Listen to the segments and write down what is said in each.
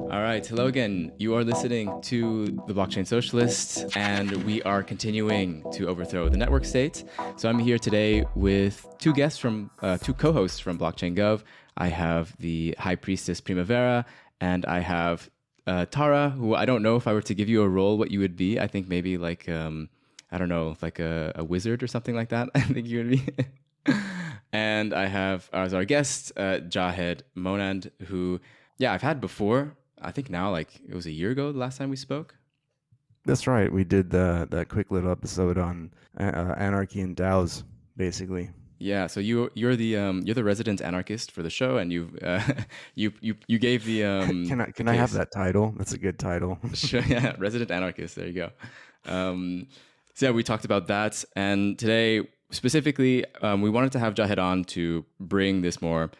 All right, hello again. You are listening to the Blockchain Socialists, and we are continuing to overthrow the network state. So I'm here today with two co-hosts from Blockchaingov. I have the High Priestess Primavera, and I have Tara, who I don't know if I were to give you a role, what you would be. I think maybe like I don't know, like a wizard or something like that. I think you would be. And I have as our guest Jahed Monand, who I've had before. I think now, like it was a year ago, the last time we spoke. That's right. We did that quick little episode on anarchy and DAOs, basically. Yeah, so you're the resident anarchist for the show, and you gave the Can I have that title? That's a good title. Sure, yeah, resident anarchist. There you go. So yeah, we talked about that, and today specifically, we wanted to have Jahed on to bring this more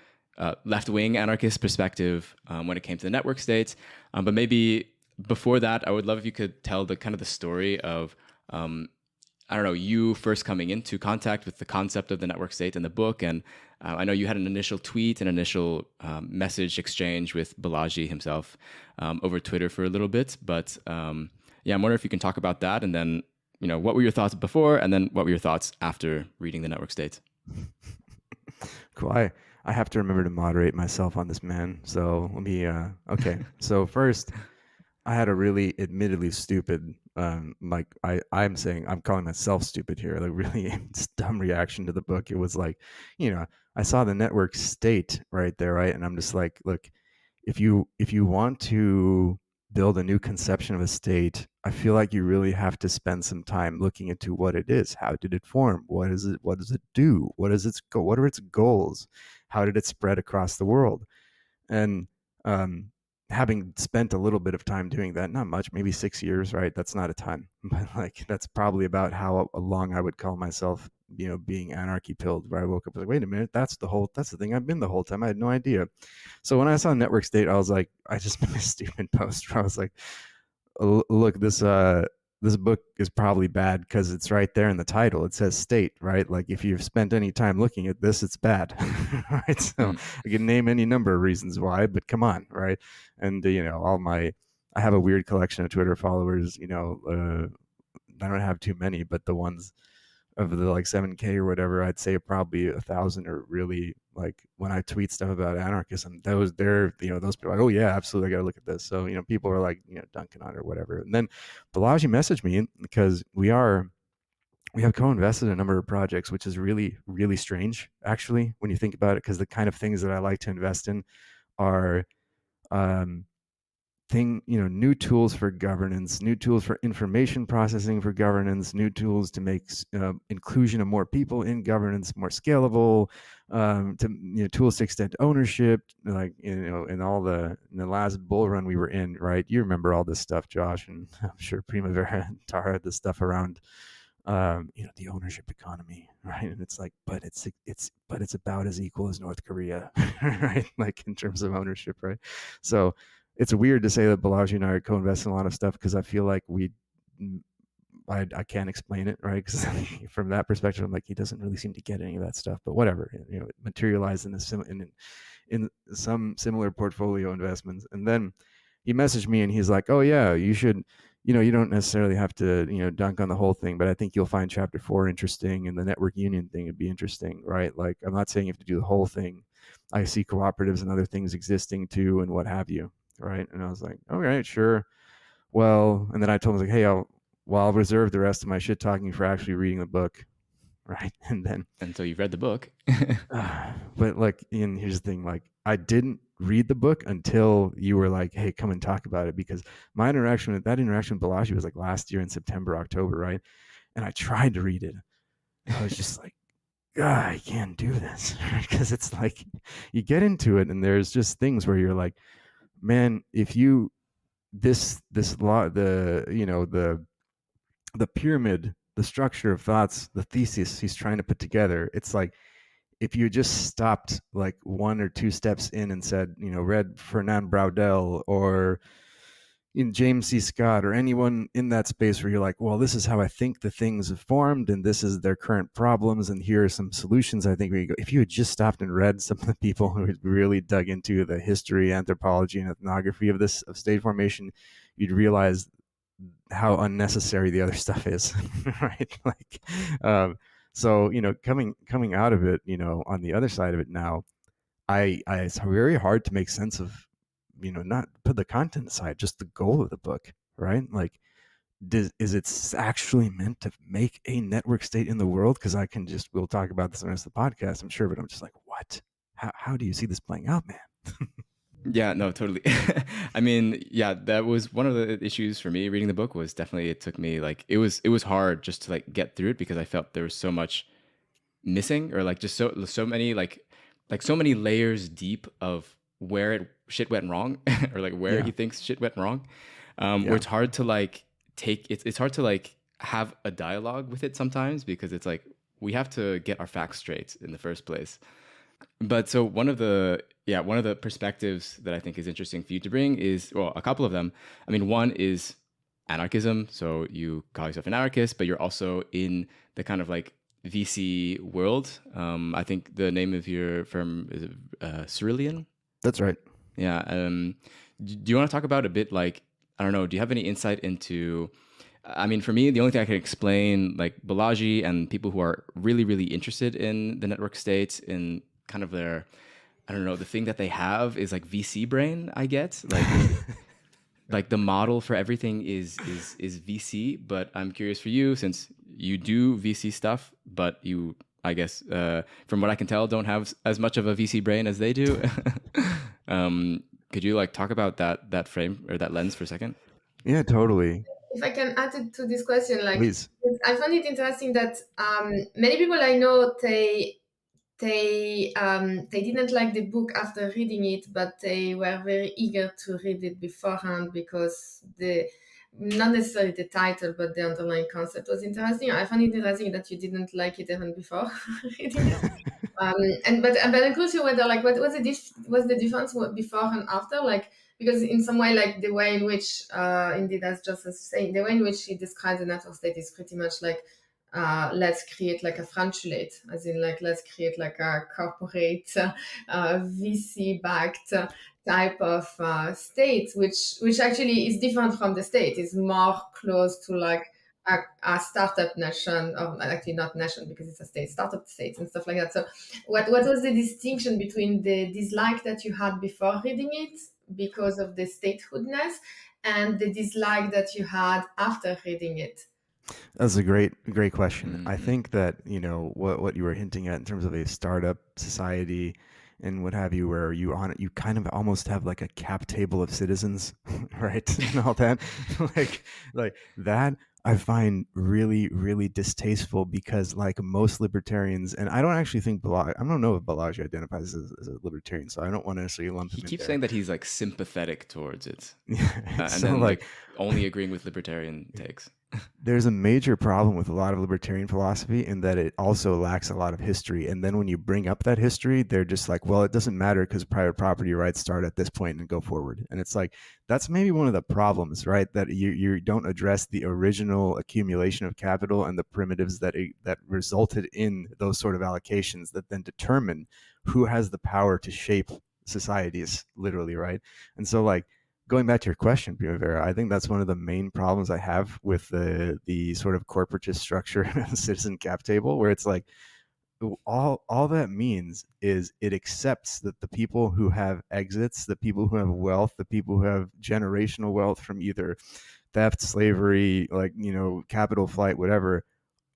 left-wing anarchist perspective when it came to the network states. But maybe before that, I would love if you could tell the story of I don't know, you first coming into contact with the concept of the network state in the book. And I know you had an initial tweet, an initial message exchange with Balaji himself over Twitter for a little bit. But I'm wondering if you can talk about that, and then, what were your thoughts before, and then what were your thoughts after reading the network state? Cool. I have to remember to moderate myself on this, man. So let me, okay. So first, I had a really admittedly stupid, I'm calling myself stupid here, like really dumb reaction to the book. It was like, I saw the network state right there, right? And I'm just like, look, if you want to build a new conception of a state, I feel like you really have to spend some time looking into what it is. How did it form? What is it? What does it do? What is its goal? What are its goals? How did it spread across the world? And having spent a little bit of time doing that, not much, maybe 6 years, right? That's not a ton, but like that's probably about how long I would call myself, being anarchy pilled, where I woke up like, wait a minute, that's the thing I've been the whole time. I had no idea. So when I saw network state, I was like, I just made a stupid post where I was like, look, this book is probably bad because it's right there in the title. It says state, right? Like if you've spent any time looking at this, it's bad, right? So I can name any number of reasons why, but come on, right? And I have a weird collection of Twitter followers. I don't have too many, but the ones of the like 7K or whatever, I'd say probably 1,000 are really like when I tweet stuff about anarchism, those people are like, oh yeah, absolutely, I got to look at this. So people are like dunking on it or whatever. And then Balaji messaged me because we have co-invested in a number of projects, which is really, really strange actually when you think about it, because the kind of things that I like to invest in are new tools for governance, new tools for information processing for governance, new tools to make inclusion of more people in governance more scalable, tools to extend ownership, like in the last bull run we were in, right? You remember all this stuff, Josh, and I'm sure Primavera and Tara, the stuff around the ownership economy, right? And it's like, but it's about as equal as North Korea, right? Like in terms of ownership, right? So it's weird to say that Balaji and I are co-investing in a lot of stuff, because I feel like I can't explain it, right? Because from that perspective, I'm like, he doesn't really seem to get any of that stuff. But whatever, it materialized in some similar portfolio investments. And then he messaged me and he's like, oh yeah, you should, you don't necessarily have to, dunk on the whole thing, but I think you'll find chapter 4 interesting, and the network union thing would be interesting, right? Like, I'm not saying you have to do the whole thing. I see cooperatives and other things existing too, and what have you. Right. And I was like, all right, sure. Well, and then I told him, like, hey, I'll reserve the rest of my shit talking for actually reading the book. Right. And so you've read the book. But like, and here's the thing, like, I didn't read the book until you were like, hey, come and talk about it, because my interaction with Balaji was like last year in September, October, right? And I tried to read it. I was just like, God, I can't do this, because it's like you get into it and there's just things where you're like, man, if you this law, the pyramid, the structure of thoughts, the thesis he's trying to put together, it's like if you just stopped like 1 or 2 steps in and said, read Fernand Braudel or in James C. Scott or anyone in that space where you're like, well, this is how I think the things have formed, and this is their current problems, and here are some solutions. I think we go. If you had just stopped and read some of the people who had really dug into the history, anthropology, and ethnography of this of state formation, you'd realize how unnecessary the other stuff is, right? Like, so coming out of it, on the other side of it now, I it's very hard to make sense of, not put the content aside, just the goal of the book, right? Like, is it actually meant to make a network state in the world? Because we'll talk about this in the rest of the podcast, I'm sure, but I'm just like, what? How do you see this playing out, man? Yeah, no, totally. I mean, yeah, that was one of the issues for me reading the book. Was definitely, it took me like, it was hard just to like get through it, because I felt there was so much missing, or like just so many like so many layers deep of where shit went wrong, or like where Yeah, he thinks shit went wrong. Where yeah, it's hard to like it's hard to like have a dialogue with it sometimes, because it's like we have to get our facts straight in the first place. But so one of the perspectives that I think is interesting for you to bring is, well, a couple of them. I mean, one is anarchism. So you call yourself an anarchist, but you're also in the kind of like VC world. I think the name of your firm is Cerulean. that's right. Yeah. Do you want to talk about a bit, like, I don't know, do you have any insight into, I mean, for me, the only thing I can explain, like Balaji and people who are really, really interested in the network states, in kind of their, I don't know, the thing that they have is like VC brain, I get. Like the model for everything is VC, but I'm curious for you, since you do VC stuff, but you, I guess, from what I can tell, don't have as much of a VC brain as they do. Could you like talk about that frame or that lens for a second? Yeah, totally. If I can add it to this question, like Please. I find it interesting that many people I know, they didn't like the book after reading it, but they were very eager to read it beforehand because the not necessarily the title, but the underlying concept was interesting. I found it interesting that you didn't like it even before reading it. But I'm curious whether like what was was the difference before and after, like, because in some way, like the way in which indeed, as just as saying, the way in which he describes the network state is pretty much like let's create like a franchulate, as in like let's create like a corporate VC backed type of state, which actually is different from the state, is more close to like a startup nation, or actually not nation because it's a state, startup state and stuff like that. So what was the distinction between the dislike that you had before reading it because of the statehoodness and the dislike that you had after reading it? That's a great question. I Mm-hmm. think that, what you were hinting at in terms of a startup society and what have you, where you kind of almost have like a cap table of citizens, right? And all that. like like that I find really, really distasteful, because like most libertarians, and I don't actually think I don't know if Balaji identifies as a libertarian, so I don't want to necessarily lump He him in keeps there. saying that he's like sympathetic towards it, and So then like, like only agreeing with libertarian takes. there's a major problem with a lot of libertarian philosophy in that it also lacks a lot of history. And then when you bring up that history, they're just like, well, it doesn't matter because private property rights start at this point and go forward. And it's like, that's maybe one of the problems, right? That you don't address the original accumulation of capital and the primitives that resulted in those sort of allocations that then determine who has the power to shape societies, literally, right? And so like, going back to your question, Primavera, I think that's one of the main problems I have with the sort of corporatist structure of the citizen cap table, where it's like, all that means is it accepts that the people who have exits, the people who have wealth, the people who have generational wealth from either theft, slavery, like, capital flight, whatever,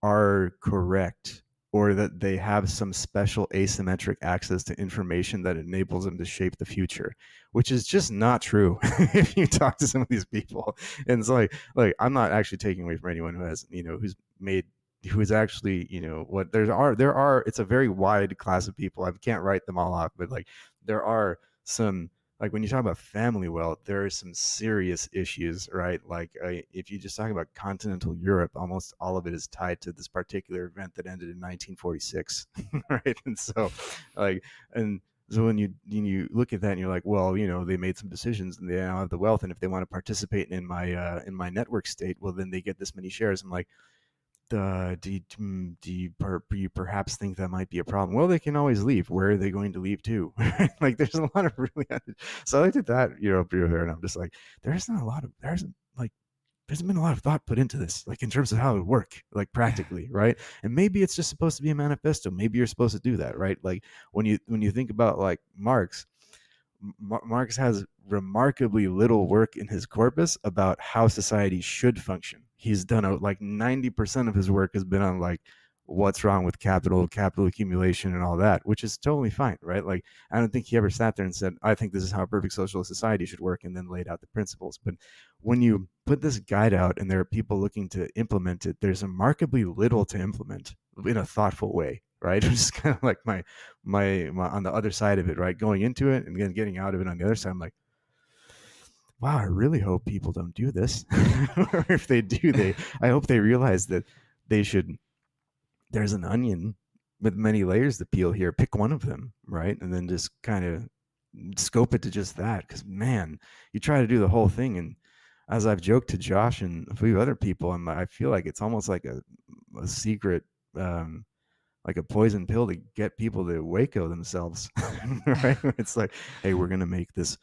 are correct, or that they have some special asymmetric access to information that enables them to shape the future, which is just not true if you talk to some of these people. And it's like I'm not actually taking away from anyone who has, who is actually, what there are it's a very wide class of people. I can't write them all off, but like there are some, like when you talk about family wealth, there are some serious issues, right? Like if you just talk about continental Europe, almost all of it is tied to this particular event that ended in 1946, right? And so, like, and So when you look at that and you're like, well, they made some decisions and they now have the wealth, and if they want to participate in my network state, well, then they get this many shares. I'm like, do you perhaps think that might be a problem? Well, they can always leave. Where are they going to leave to? Like, there's a lot of really. So I looked at that, and I'm just like, there's been a lot of thought put into this, like in terms of how it would work, like practically, right? And maybe it's just supposed to be a manifesto. Maybe you're supposed to do that, right? Like when you think about like Marx, Marx has remarkably little work in his corpus about how society should function. He's done like 90% of his work has been on like what's wrong with capital accumulation and all that, which is totally fine, right? Like I don't think he ever sat there and said, I think this is how a perfect socialist society should work, and then laid out the principles. But when you put this guide out and there are people looking to implement it, there's remarkably little to implement in a thoughtful way, right? Which is kind of like my on the other side of it, right? Going into it and then getting out of it on the other side, I'm like, wow, I really hope people don't do this. Or if they do, I hope they realize that they should. There's an onion with many layers to peel here. Pick one of them, right? And then just kind of scope it to just that. Because man, you try to do the whole thing, and as I've joked to Josh and a few other people, I feel like it's almost like a secret, like a poison pill to get people to Waco themselves, right? It's like, hey, we're gonna make this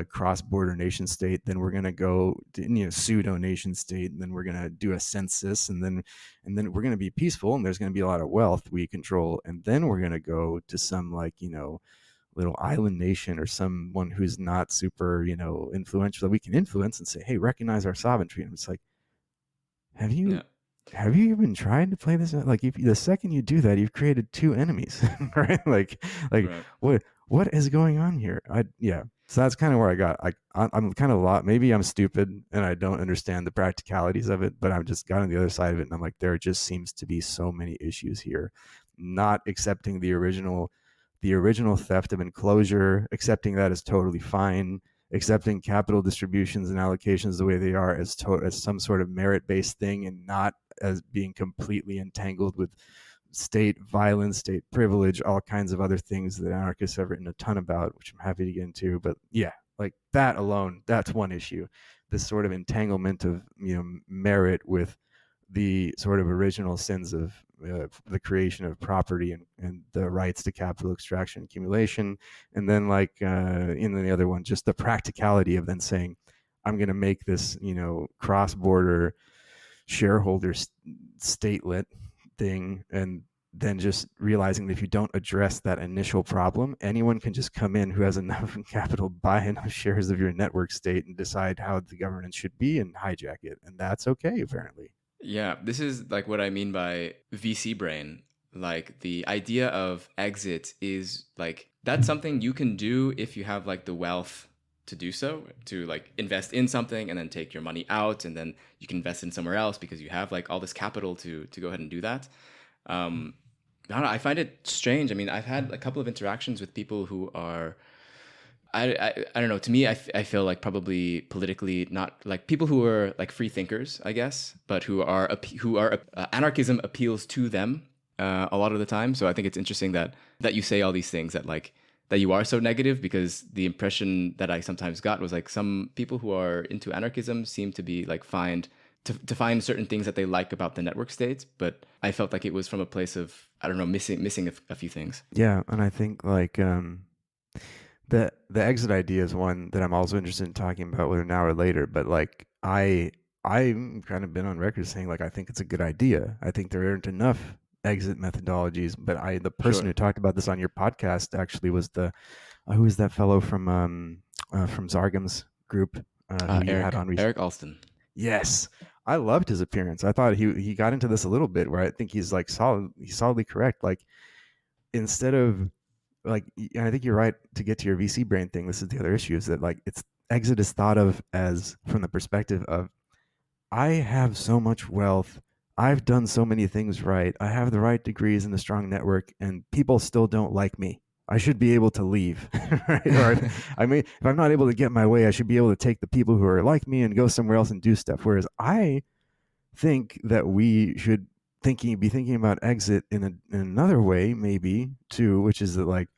cross-border nation state, then we're gonna go to, pseudo nation state, and then we're gonna do a census, and then we're gonna be peaceful, and there's gonna be a lot of wealth we control, and then we're gonna go to some like little island nation or someone who's not super influential that we can influence and say, hey, recognize our sovereignty. And it's like, have you even tried to play this? Like, if the second you do that, you've created two enemies, right? Like right. What is going on here? So that's kind of where I got. I'm kind of a lot. Maybe I'm stupid and I don't understand the practicalities of it, but I've just got on the other side of it, and I'm like, there just seems to be so many issues here. Not accepting the original theft of enclosure, accepting that is totally fine. Accepting capital distributions and allocations the way they are as some sort of merit-based thing, and not as being completely entangled with state violence, state privilege, all kinds of other things that anarchists have written a ton about, which I'm happy to get into. But yeah, like that alone, that's one issue. This sort of entanglement of merit with the sort of original sins of the creation of property and the rights to capital extraction and accumulation. And then like in the other one, just the practicality of then saying, I'm going to make this, cross-border shareholder statelet thing, and then just realizing that if you don't address that initial problem, anyone can just come in who has enough capital, buy enough shares of your network state, and decide how the governance should be and hijack it. And that's okay, apparently. Yeah, this is like what I mean by VC brain. Like the idea of exit is like, that's something you can do if you have like the wealth to do so, to like invest in something and then take your money out, and then you can invest in somewhere else because you have like all this capital to go ahead and do that. I don't know, I find it strange. I mean, I've had a couple of interactions with people who are, I don't know. To me, I feel like probably politically not like people who are like free thinkers, I guess, but who are anarchism appeals to them a lot of the time. So I think it's interesting that you say all these things, that you are so negative, because the impression that I sometimes got was like some people who are into anarchism seem to be like find certain things that they like about the network state, but I felt like it was from a place of, I don't know, missing a few things. Yeah, and I think like the exit idea is one that I'm also interested in talking about, whether now or later. But like I'm kind of been on record saying like I think it's a good idea. I think there aren't enough exit methodologies. But the person who talked about this on your podcast actually was who is that fellow from Zargam's group who you had on Eric Alston. Yes, I loved his appearance. I thought he got into this a little bit where I think he's like he's solidly correct. Like instead of like, I think you're right to get to your VC brain thing. This is the other issue, is that like exit is thought of as from the perspective of, I have so much wealth, I've done so many things right, I have the right degrees and the strong network, and people still don't like me. I should be able to leave, right? Or I mean, if I'm not able to get my way, I should be able to take the people who are like me and go somewhere else and do stuff. Whereas I think that we should be thinking about exit in another way, maybe too, which is that like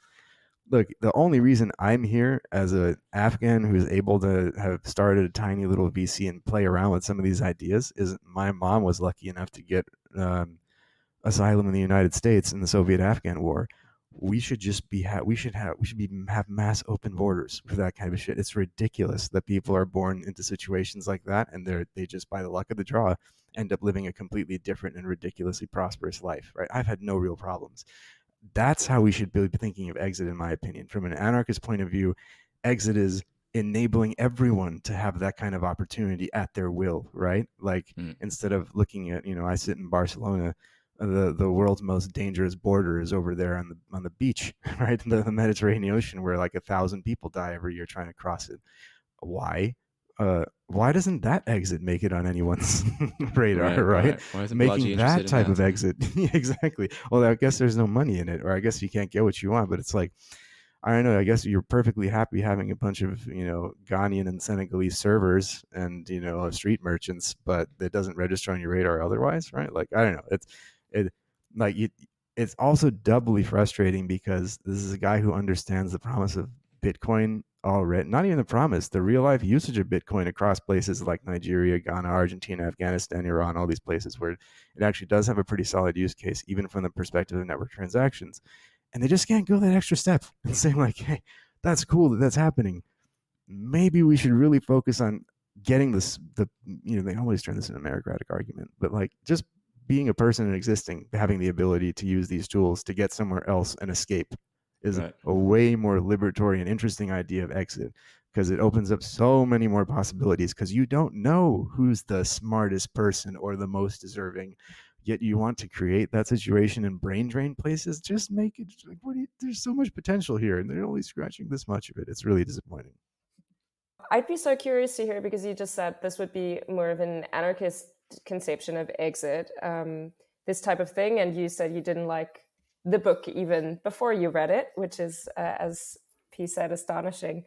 look, the only reason I'm here as an Afghan who's able to have started a tiny little VC and play around with some of these ideas is my mom was lucky enough to get asylum in the United States in the Soviet-Afghan War. We should just be have mass open borders for that kind of shit. It's ridiculous that people are born into situations like that, and they just by the luck of the draw end up living a completely different and ridiculously prosperous life. Right? I've had no real problems. That's how we should be thinking of exit, in my opinion. From an anarchist point of view, exit is enabling everyone to have that kind of opportunity at their will, right? Like instead of looking at, I sit in Barcelona, the world's most dangerous border is over there on the beach, right? The Mediterranean Ocean, where like 1,000 people die every year trying to cross it. Why doesn't that exit make it on anyone's radar, right? Why isn't Making Balaji that interested in type that? of exit. Exactly. Well, I guess there's no money in it, or I guess you can't get what you want, but it's like, I don't know, I guess you're perfectly happy having a bunch of, Ghanaian and Senegalese servers and, street merchants, but it doesn't register on your radar otherwise, right? Like, I don't know. It like it's also doubly frustrating because this is a guy who understands the promise of Bitcoin already. Not even the promise, the real life usage of Bitcoin across places like Nigeria, Ghana, Argentina, Afghanistan, Iran, all these places where it actually does have a pretty solid use case, even from the perspective of network transactions. And they just can't go that extra step and say like, hey, that's cool that that's happening. Maybe we should really focus on getting they always turn this into a meritocratic argument, but like just being a person and existing, having the ability to use these tools to get somewhere else and escape is Right. a way more liberatory and interesting idea of exit, because it opens up so many more possibilities, because you don't know who's the smartest person or the most deserving, yet you want to create that situation in brain drain places. Just make it like, there's so much potential here and they're only scratching this much of it. It's really disappointing. I'd be so curious to hear, because you just said this would be more of an anarchist conception of exit, this type of thing, and you said you didn't like the book even before you read it, which is, as P said, astonishing,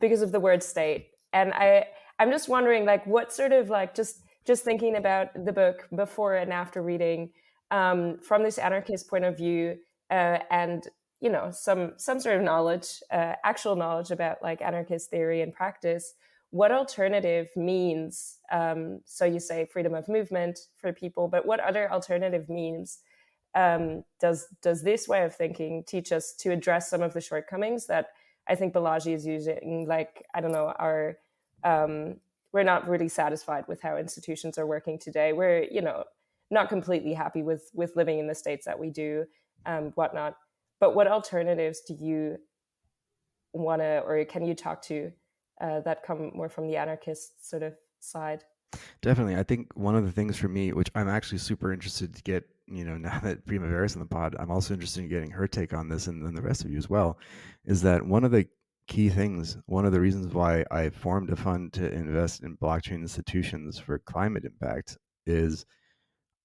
because of the word state. And I'm just wondering, like, what sort of like just thinking about the book before and after reading, from this anarchist point of view, and some sort of knowledge, actual knowledge about like anarchist theory and practice, what alternative means. So you say freedom of movement for people, but what other alternative means does this way of thinking teach us to address some of the shortcomings that I think Balaji is using? Like, I don't know, we're not really satisfied with how institutions are working today. We're not completely happy with living in the states that we do, whatnot. But what alternatives do you want to, or can you talk to, that come more from the anarchist sort of side? Definitely. I think one of the things for me, which I'm actually super interested to get, now that Primavera's in the pod, I'm also interested in getting her take on this, and the rest of you as well, is that one of the key things, one of the reasons why I formed a fund to invest in blockchain institutions for climate impact is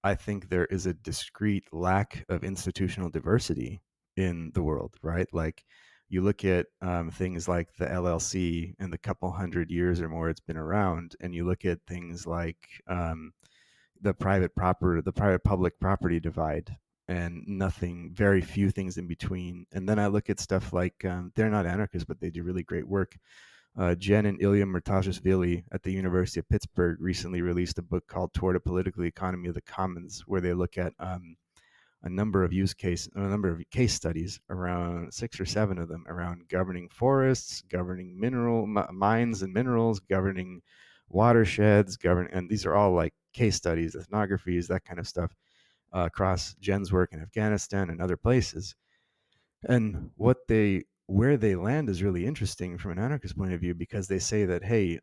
I think there is a discrete lack of institutional diversity in the world, right? Like you look at things like the LLC and the couple hundred years or more it's been around, and you look at things like the private public property divide, and very few things in between. And then I look at stuff like they're not anarchists, but they do really great work. Jen and Ilya Murtazashvili at the University of Pittsburgh recently released a book called Toward a Political Economy of the Commons, where they look at a number of case studies, around 6 or 7 of them, around governing forests, governing mines and minerals, governing watersheds, and these are all like case studies, ethnographies, that kind of stuff, across Jen's work in Afghanistan and other places. And where they land is really interesting from an anarchist point of view, because they say that, hey,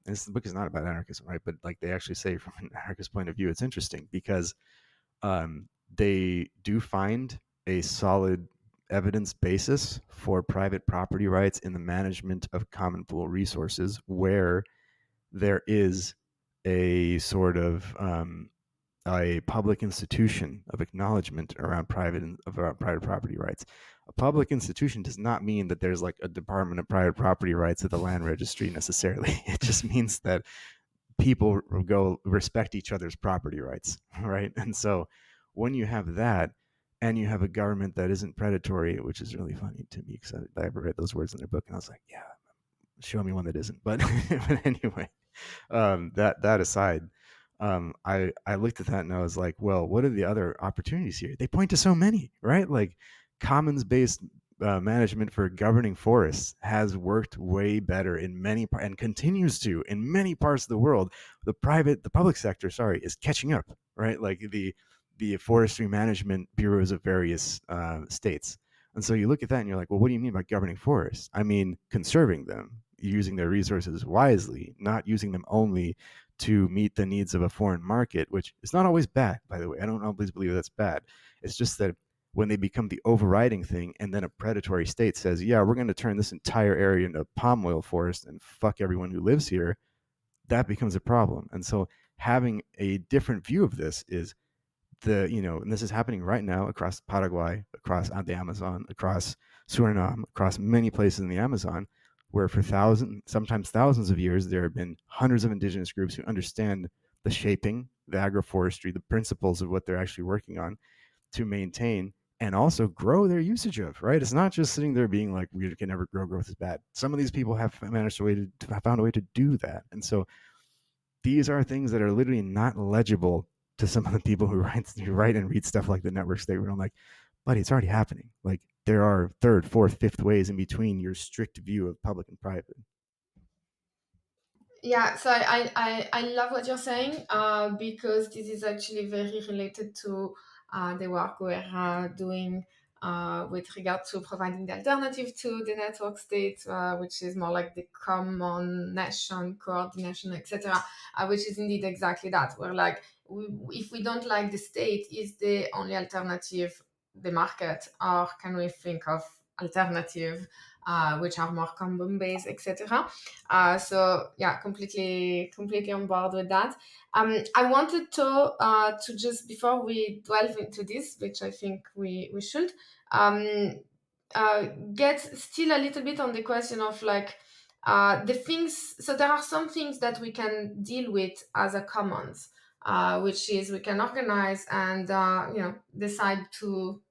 this book is not about anarchism, right? But like they actually say from an anarchist point of view, it's interesting because they do find a solid evidence basis for private property rights in the management of common pool resources, where there is a sort of a public institution of acknowledgement around private property rights. A public institution does not mean that there's like a Department of Private Property Rights at the land registry necessarily. It just means that people go respect each other's property rights, right? And so when you have that, and you have a government that isn't predatory, which is really funny to me because I read those words in their book and I was like, yeah, show me one that isn't. But, but anyway, that aside, I looked at that and I was like, well, what are the other opportunities here? They point to so many, right? Like commons-based management for governing forests has worked way better in many and continues to in many parts of the world. The public sector, sorry, is catching up, right? Like the forestry management bureaus of various states. And so you look at that and you're like, well, what do you mean by governing forests? I mean, conserving them, using their resources wisely, not using them only to meet the needs of a foreign market, which is not always bad, by the way. I don't always believe that's bad. It's just that when they become the overriding thing and then a predatory state says, yeah, we're going to turn this entire area into palm oil forest and fuck everyone who lives here, that becomes a problem. And so having a different view of this is and this is happening right now across Paraguay, across the Amazon, across Suriname, across many places in the Amazon, where for sometimes thousands of years, there have been hundreds of indigenous groups who understand the shaping, the agroforestry, the principles of what they're actually working on to maintain and also grow their usage of, right? It's not just sitting there being like, we can never grow, growth is bad. Some of these people have found a way to do that. And so these are things that are literally not legible to some of the people who write and read stuff like the network state, where I'm like, buddy, it's already happening. Like there are third, fourth, fifth ways in between your strict view of public and private. Yeah, so I love what you're saying because this is actually very related to the work we're doing with regard to providing the alternative to the network state, which is more like the common nation, coordination, etc., which is indeed exactly that. We're like, if we don't like the state, is the only alternative the market, or can we think of alternative which are more common based, etc. So yeah, completely on board with that. I wanted to just, before we delve into this, which I think we should, get still a little bit on the question of like the things. So there are some things that we can deal with as a commons, which is we can organize and decide to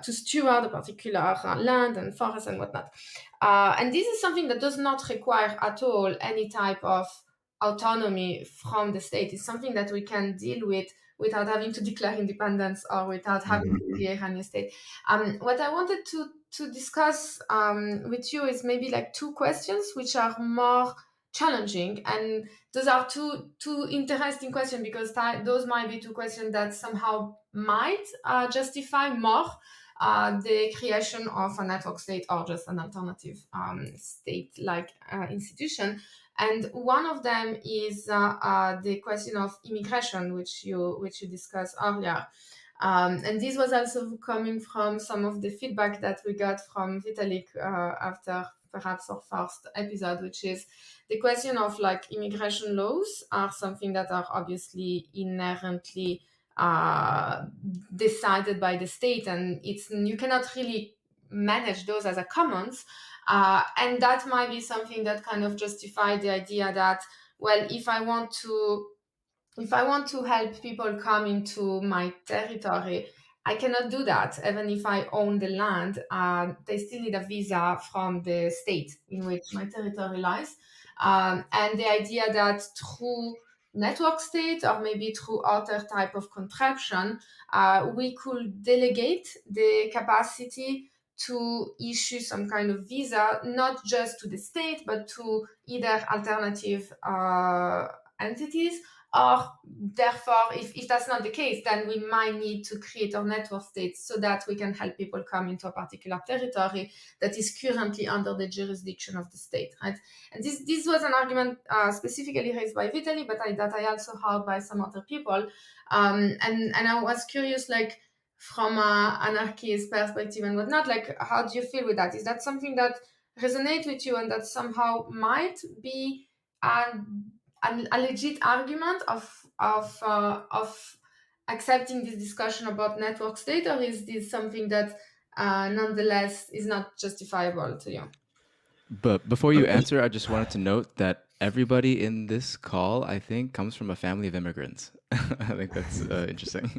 steward a particular land and forest and whatnot. And this is something that does not require at all any type of autonomy from the state. It's something that we can deal with without having to declare independence or without having to be a Iranian state. What I wanted to discuss with you is maybe like two questions which are more challenging, and those are two interesting questions because those might be two questions that somehow might justify more the creation of a network state or just an alternative state-like institution. And one of them is the question of immigration, which you discussed earlier. And this was also coming from some of the feedback that we got from Vitalik after perhaps our first episode, which is the question of like immigration laws are something that are obviously inherently decided by the state, and you cannot really manage those as a commons, and that might be something that kind of justify the idea that, well, if I want to help people come into my territory, I cannot do that. Even if I own the land, they still need a visa from the state in which my territory lies. And the idea that through network state or maybe through other type of contraption, we could delegate the capacity to issue some kind of visa, not just to the state, but to either alternative entities. Or therefore, if that's not the case, then we might need to create our network states so that we can help people come into a particular territory that is currently under the jurisdiction of the state, right? And this was an argument specifically raised by Vitaly, but that I also heard by some other people. And I was curious, like from an anarchist perspective and whatnot, like how do you feel with that? Is that something that resonates with you and that somehow might be a legit argument of accepting this discussion about network state, or is this something that nonetheless is not justifiable to you? But before you answer, I just wanted to note that everybody in this call, I think, comes from a family of immigrants. I think that's interesting.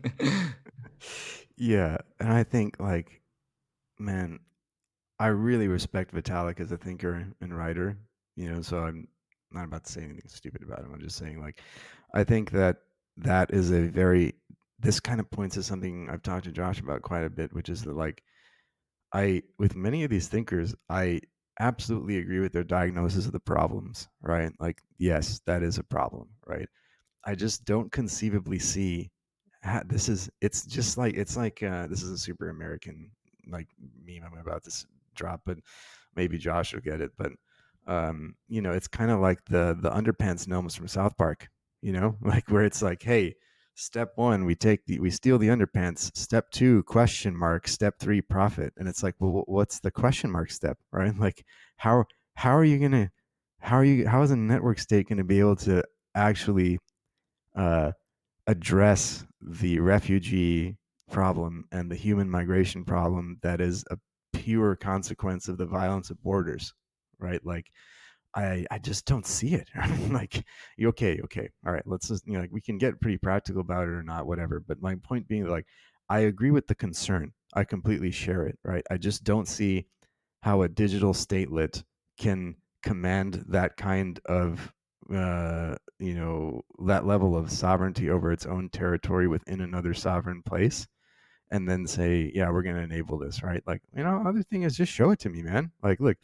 Yeah, and I think like, man, I really respect Vitalik as a thinker and writer. So I'm not about to say anything stupid about him. I'm just saying like, I think that is a very this kind of points to something I've talked to Josh about quite a bit, which is that like with many of these thinkers, I absolutely agree with their diagnosis of the problems, right? Like, yes, that is a problem, right? I just don't conceivably see it's just like this is a super American like meme I'm about to drop, but maybe Josh will get it. But it's kind of like the underpants gnomes from South Park, like where it's like, hey, step one, we steal the underpants. Step two, question mark. Step three, profit. And it's like, well, what's the question mark step, right? Like, how how are you gonna how is a network state going to be able to actually uh, address the refugee problem and the human migration problem that is a pure consequence of the violence of borders, right? Like, I just don't see it. Like, okay, all right, let's just like we can get pretty practical about it or not, whatever. But my point being that, like, I agree with the concern. I completely share it, right? I just don't see how a digital statelet can command that kind of that level of sovereignty over its own territory within another sovereign place, and then say, yeah, we're going to enable this, right? Like, other thing is just show it to me, man. Like, look,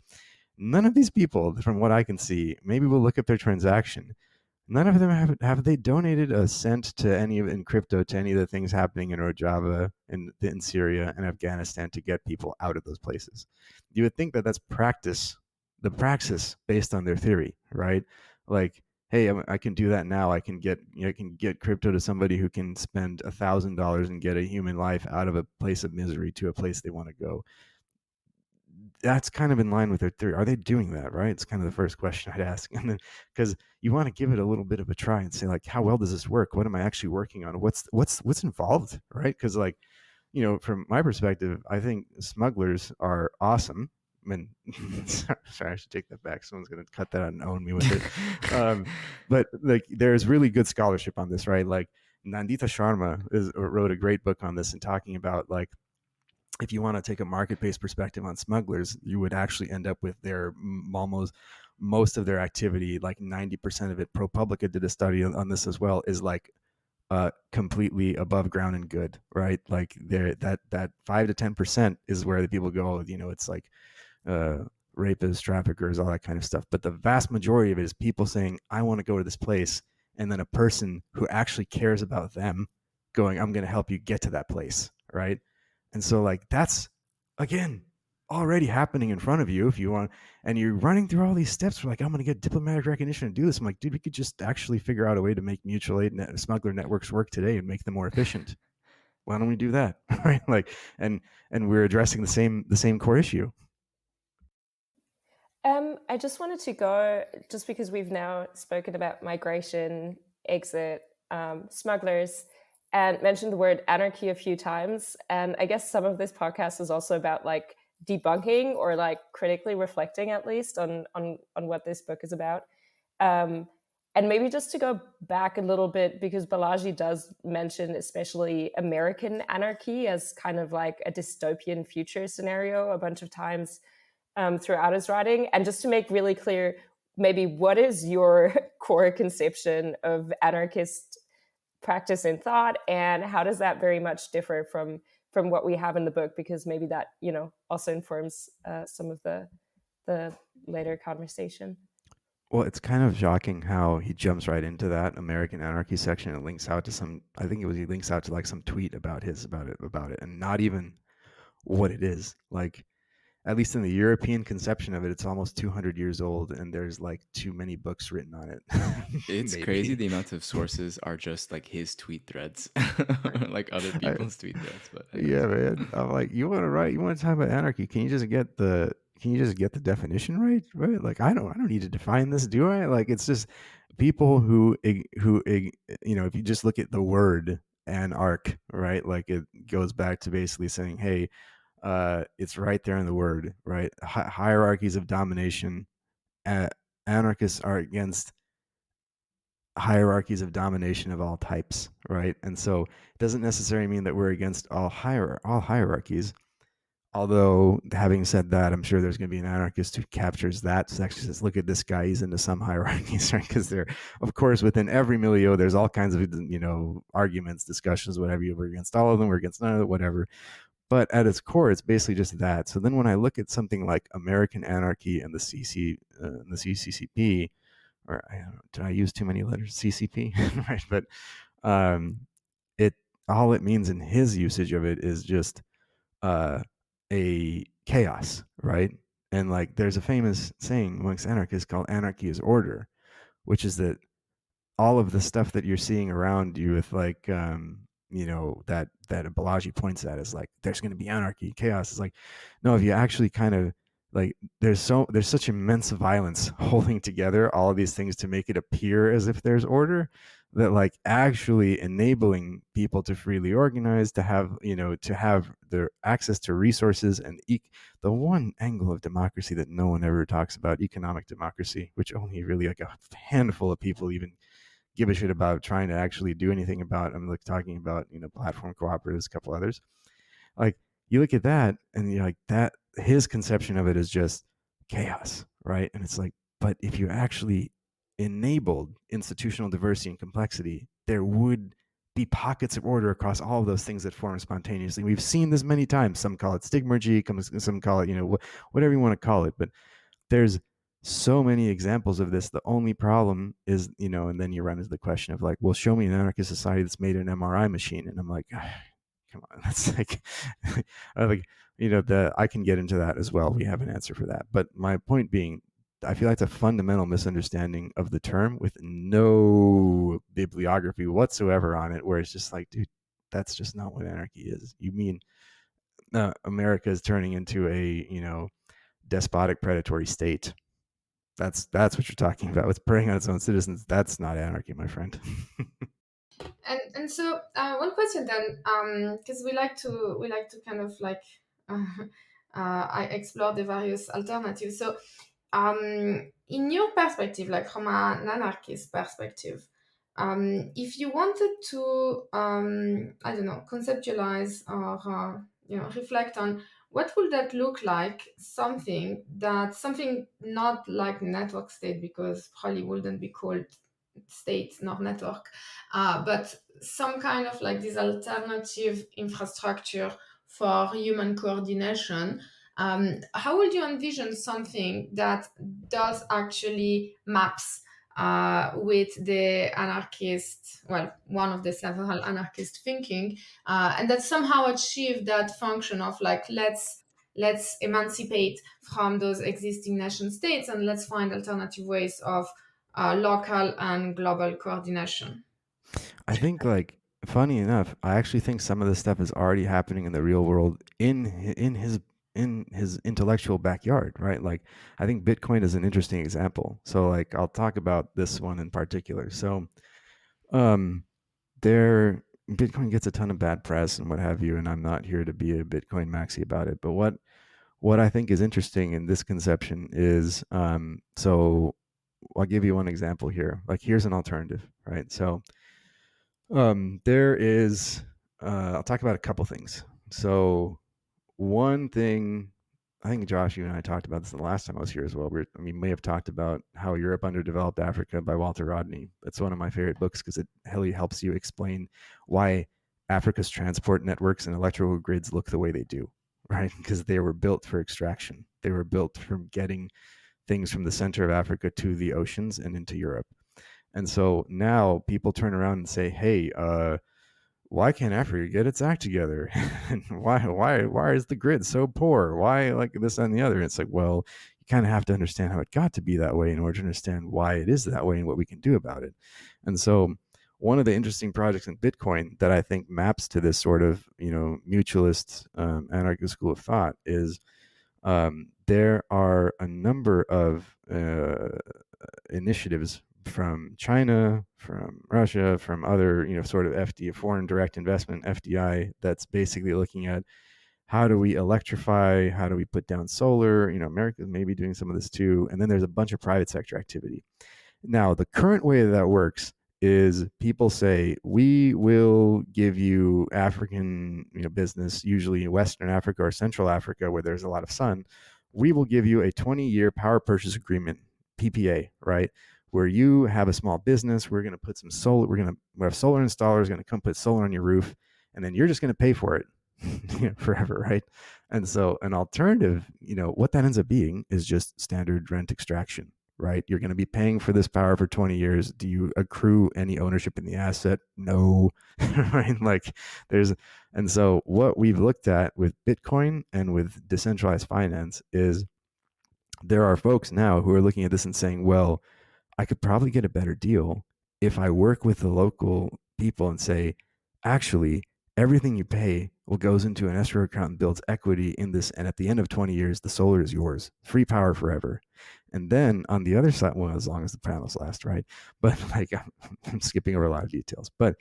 none of these people, from what I can see, maybe we'll look at their transaction. None of them have they donated a cent to any of in crypto to any of the things happening in Rojava, in Syria and Afghanistan to get people out of those places. You would think that that's the praxis based on their theory, right? Like, hey, I can do that now. I can get crypto to somebody who can spend $1,000 and get a human life out of a place of misery to a place they want to go. That's kind of in line with their theory. Are they doing that, right? It's kind of the first question I'd ask. And then, because you want to give it a little bit of a try and say, like, how well does this work? What am I actually working on? What's involved, right? Because, like, from my perspective, I think smugglers are awesome. I mean, sorry, I should take that back. Someone's going to cut that out and own me with it. But like, there's really good scholarship on this, right? Like, Nandita Sharma wrote a great book on this and talking about, like, if you want to take a market-based perspective on smugglers, you would actually end up with their almost most of their activity, like 90% of it. ProPublica did a study on this as well, is like completely above ground and good, right? Like that 5 to 10% is where the people go, it's like rapists, traffickers, all that kind of stuff. But the vast majority of it is people saying, I want to go to this place, and then a person who actually cares about them going, I'm going to help you get to that place, right? And so, like, that's, again, already happening in front of you if you want, and you're running through all these steps for, like, I'm going to get diplomatic recognition and do this. I'm like, dude, we could just actually figure out a way to make mutual aid smuggler networks work today and make them more efficient. Why don't we do that? Right? Like, and we're addressing the same core issue. I just wanted to go, just because we've now spoken about migration, exit, smugglers, and mentioned the word anarchy a few times. And I guess some of this podcast is also about like debunking or like critically reflecting, at least, on what this book is about. And maybe just to go back a little bit, because Balaji does mention especially American anarchy as kind of like a dystopian future scenario a bunch of times throughout his writing. And just to make really clear, maybe what is your core conception of anarchist practice and thought, and how does that very much differ from what we have in the book? Because maybe that also informs some of the later conversation. Well, it's kind of shocking how he jumps right into that American anarchy section and links out to he links out to like some tweet about it, and not even what it is. Like, at least in the European conception of it, it's almost 200 years old, and there's like too many books written on it. It's crazy the amount of sources are just like his tweet threads, like other people's tweet threads. But yeah, man, I'm like, you want to talk about anarchy? Can you just get the definition right? Right? Like, I don't need to define this, do I? Like, it's just people who if you just look at the word anarch, right? Like, it goes back to basically saying, hey, it's right there in the word, right? Hierarchies of domination. Anarchists are against hierarchies of domination of all types, right? And so it doesn't necessarily mean that we're against all hierarchies. Although, having said that, I'm sure there's going to be an anarchist who captures that section, says, look at this guy, he's into some hierarchies, right? Because there, of course, within every milieu, there's all kinds of, arguments, discussions, whatever. We're against all of them, we're against none of it, whatever. But at its core, it's basically just that. So then when I look at something like American Anarchy and the CCCP, or I don't know, did I use too many letters? CCP, right? But it all it means in his usage of it is just a chaos, right? And like there's a famous saying amongst anarchists called anarchy is order, which is that all of the stuff that you're seeing around you with like that Balaji points at is like there's going to be anarchy, chaos. It's like, no, if you actually kind of like there's such immense violence holding together all of these things to make it appear as if there's order, that like actually enabling people to freely organize, to have their access to resources and the one angle of democracy that no one ever talks about, economic democracy, which only really like a handful of people even give a shit about trying to actually do anything about. I'm like talking about platform cooperatives, a couple others. Like you look at that and you're like, that his conception of it is just chaos, right? And it's like, but if you actually enabled institutional diversity and complexity, there would be pockets of order across all of those things that form spontaneously. We've seen this many times. Some call it stigmergy, some call it whatever you want to call it, but there's so many examples of this. The only problem is, and then you run into the question of like, well, show me an anarchist society that's made an MRI machine. And I'm like, come on, that's like, I can get into that as well. We have an answer for that. But my point being, I feel like it's a fundamental misunderstanding of the term with no bibliography whatsoever on it, where it's just like, dude, that's just not what anarchy is. You mean America is turning into a, despotic predatory state. That's what you're talking about. It's preying on its own citizens. That's not anarchy, my friend. And so one question then, because we like to kind of like I explore the various alternatives. So in your perspective, like from an anarchist perspective, if you wanted to I don't know, conceptualize or reflect on what would that look like, something not like network state, because probably wouldn't be called state nor network, but some kind of like this alternative infrastructure for human coordination. How would you envision something that does actually maps with the anarchist, well, one of the several anarchist thinking, and that somehow achieve that function of like, let's emancipate from those existing nation states and let's find alternative ways of local and global coordination? I think, like, funny enough, I actually think some of this stuff is already happening in the real world in his intellectual backyard, right? Like, I think Bitcoin is an interesting example. So, like, I'll talk about this one in particular. So, there Bitcoin gets a ton of bad press and what have you, and I'm not here to be a Bitcoin maxi about it. But what I think is interesting in this conception is, so I'll give you one example here. Like, here's an alternative, right? So there is, I'll talk about a couple things. So one thing, I think Josh, you and I talked about this the last time I was here as well. We may have talked about How Europe Underdeveloped Africa by Walter Rodney. It's one of my favorite books because it really helps you explain why Africa's transport networks and electrical grids look the way they do, right? Because they were built for extraction. They were built from getting things from the center of Africa to the oceans and into Europe. And so now people turn around and say, hey, why can't Africa get its act together? And why is the grid so poor? Why like this and the other? And it's like, well, you kind of have to understand how it got to be that way in order to understand why it is that way and what we can do about it. And so one of the interesting projects in Bitcoin that I think maps to this sort of, mutualist anarchist school of thought is there are a number of initiatives from China, from Russia, from other, sort of FDI, foreign direct investment, FDI, that's basically looking at how do we electrify, how do we put down solar, America may be doing some of this too. And then there's a bunch of private sector activity. Now, the current way that works is people say, we will give you African business, usually in Western Africa or Central Africa where there's a lot of sun. We will give you a 20-year power purchase agreement, PPA, right? Where you have a small business, we're going to put some solar, we have solar installers going to come put solar on your roof, and then you're just going to pay for it forever, right? And so an alternative, what that ends up being is just standard rent extraction, right? You're going to be paying for this power for 20 years. Do you accrue any ownership in the asset? No, right? And so what we've looked at with Bitcoin and with decentralized finance is there are folks now who are looking at this and saying, well, I could probably get a better deal if I work with the local people and say, actually, everything you pay goes into an escrow account and builds equity in this. And at the end of 20 years, the solar is yours, free power forever. And then on the other side, well, as long as the panels last, right? But I'm skipping over a lot of details. But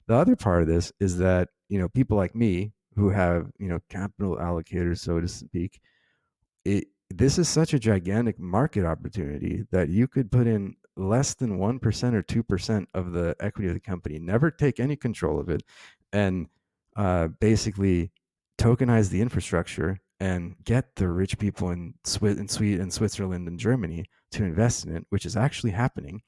the other part of this is that, people like me who have, capital allocators, so to speak, this is such a gigantic market opportunity that you could put in less than 1% or 2% of the equity of the company, never take any control of it, and basically tokenize the infrastructure and get the rich people in Switzerland and Germany to invest in it, which is actually happening.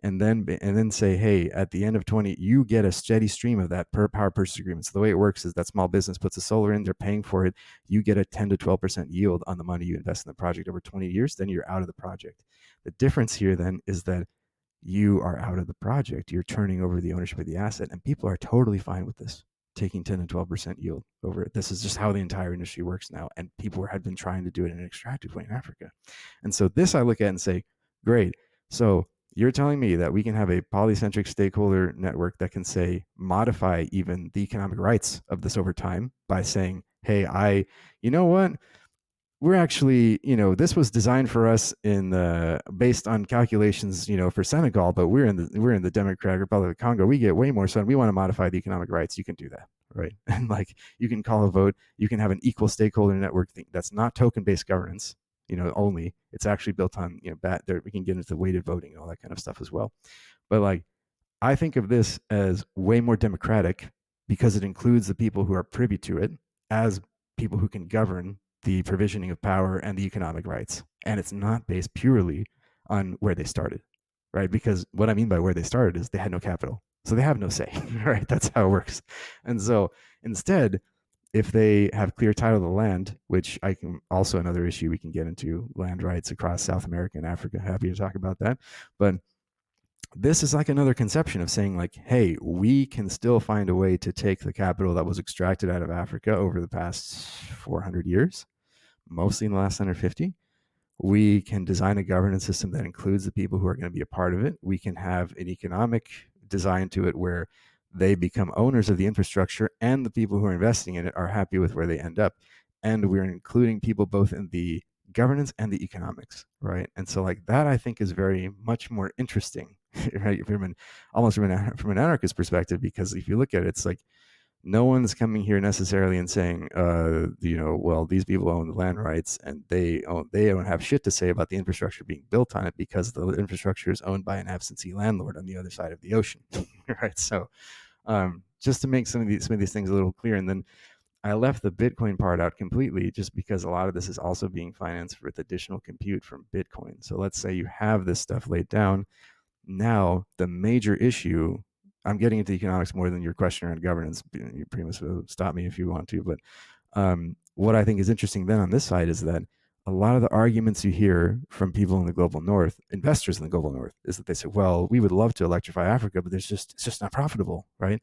And then say, hey, at the end of 20, you get a steady stream of that per power purchase agreement. So the way it works is that small business puts the solar in, they're paying for it. You get a 10 to 12% yield on the money you invest in the project over 20 years, then you're out of the project. The difference here then is that you are out of the project. You're turning over the ownership of the asset, and people are totally fine with this, taking 10 to 12% yield over it. This is just how the entire industry works now, and people had been trying to do it in an extractive way in Africa. And so this I look at and say, great. So you're telling me that we can have a polycentric stakeholder network that can say, modify even the economic rights of this over time by saying, hey, you know what? We're actually, this was designed for us based on calculations, for Senegal, but we're in the Democratic Republic of Congo. We get way more sun. We want to modify the economic rights. You can do that, right? And you can call a vote. You can have an equal stakeholder network thing that's not token-based governance. Only it's actually built on, we can get into weighted voting and all that kind of stuff as well. But I think of this as way more democratic because it includes the people who are privy to it as people who can govern the provisioning of power and the economic rights. And it's not based purely on where they started, right? Because what I mean by where they started is they had no capital. So they have no say, right? That's how it works. And so instead, if they have clear title of the land, which I can also another issue we can get into, land rights across South America and Africa. Happy to talk about that. But this is another conception of saying hey, we can still find a way to take the capital that was extracted out of Africa over the past 400 years, mostly in the last 150. We can design a governance system that includes the people who are going to be a part of it. We can have an economic design to it where they become owners of the infrastructure and the people who are investing in it are happy with where they end up. And we're including people both in the governance and the economics, right? And so that I think is very much more interesting, right? From an anarchist perspective, because if you look at it, it's no one's coming here necessarily and saying, well, these people own the land rights and they don't have shit to say about the infrastructure being built on it because the infrastructure is owned by an absentee landlord on the other side of the ocean, right? So just to make some of these things a little clear. And then I left the Bitcoin part out completely just because a lot of this is also being financed with additional compute from Bitcoin. So let's say you have this stuff laid down. Now, the major issue, I'm getting into economics more than your question around governance. You pretty much stop me if you want to. But what I think is interesting then on this side is that a lot of the arguments you hear from people in the global north, investors in the global north, is that they say, well, we would love to electrify Africa, but it's just not profitable, right?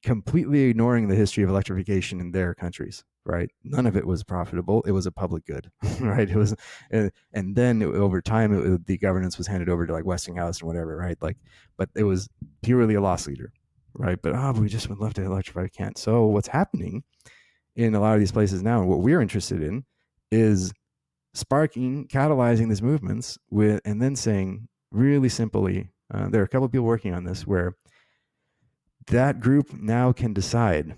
Completely ignoring the history of electrification in their countries, right? None of it was profitable. It was a public good, right? It was, and then over time, the governance was handed over to Westinghouse and whatever, right? But it was purely a loss leader, right? But we just would love to electrify. We can't. So what's happening in a lot of these places now, and what we're interested in, is catalyzing these movements and then saying really simply, there are a couple of people working on this where that group now can decide,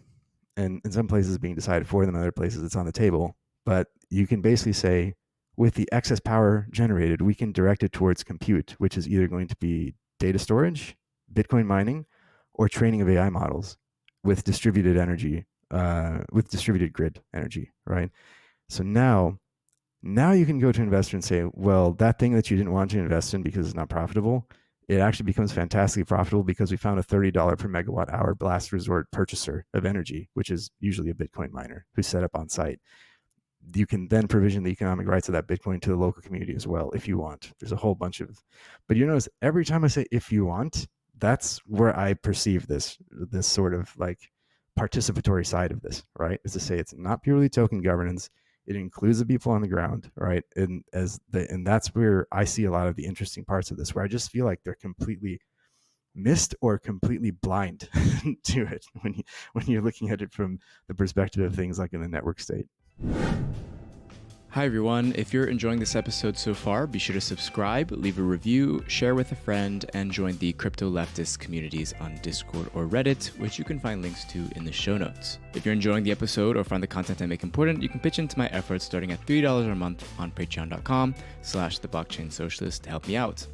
and in some places being decided for them, in other places it's on the table, but you can basically say, with the excess power generated, we can direct it towards compute, which is either going to be data storage, Bitcoin mining or training of AI models with distributed energy, with distributed grid energy, right? So now you can go to an investor and say, well, that thing that you didn't want to invest in because it's not profitable, it actually becomes fantastically profitable because we found a $30 per megawatt hour last resort purchaser of energy, which is usually a Bitcoin miner who's set up on site. You can then provision the economic rights of that Bitcoin to the local community as well, if you want. There's a whole bunch of, but you notice every time I say if you want, that's where I perceive this sort of like participatory side of this, right? Is to say it's not purely token governance. It includes the people on the ground, right? And that's where I see a lot of the interesting parts of this, where I just feel like they're completely missed or completely blind to it when you're looking at it from the perspective of things like in the network state. Hi everyone, if you're enjoying this episode so far, be sure to subscribe, leave a review, share with a friend, and join the crypto leftist communities on Discord or Reddit, which you can find links to in the show notes. If you're enjoying the episode or find the content I make important, you can pitch into my efforts starting at $3 a month on patreon.com/theblockchainsocialist to help me out.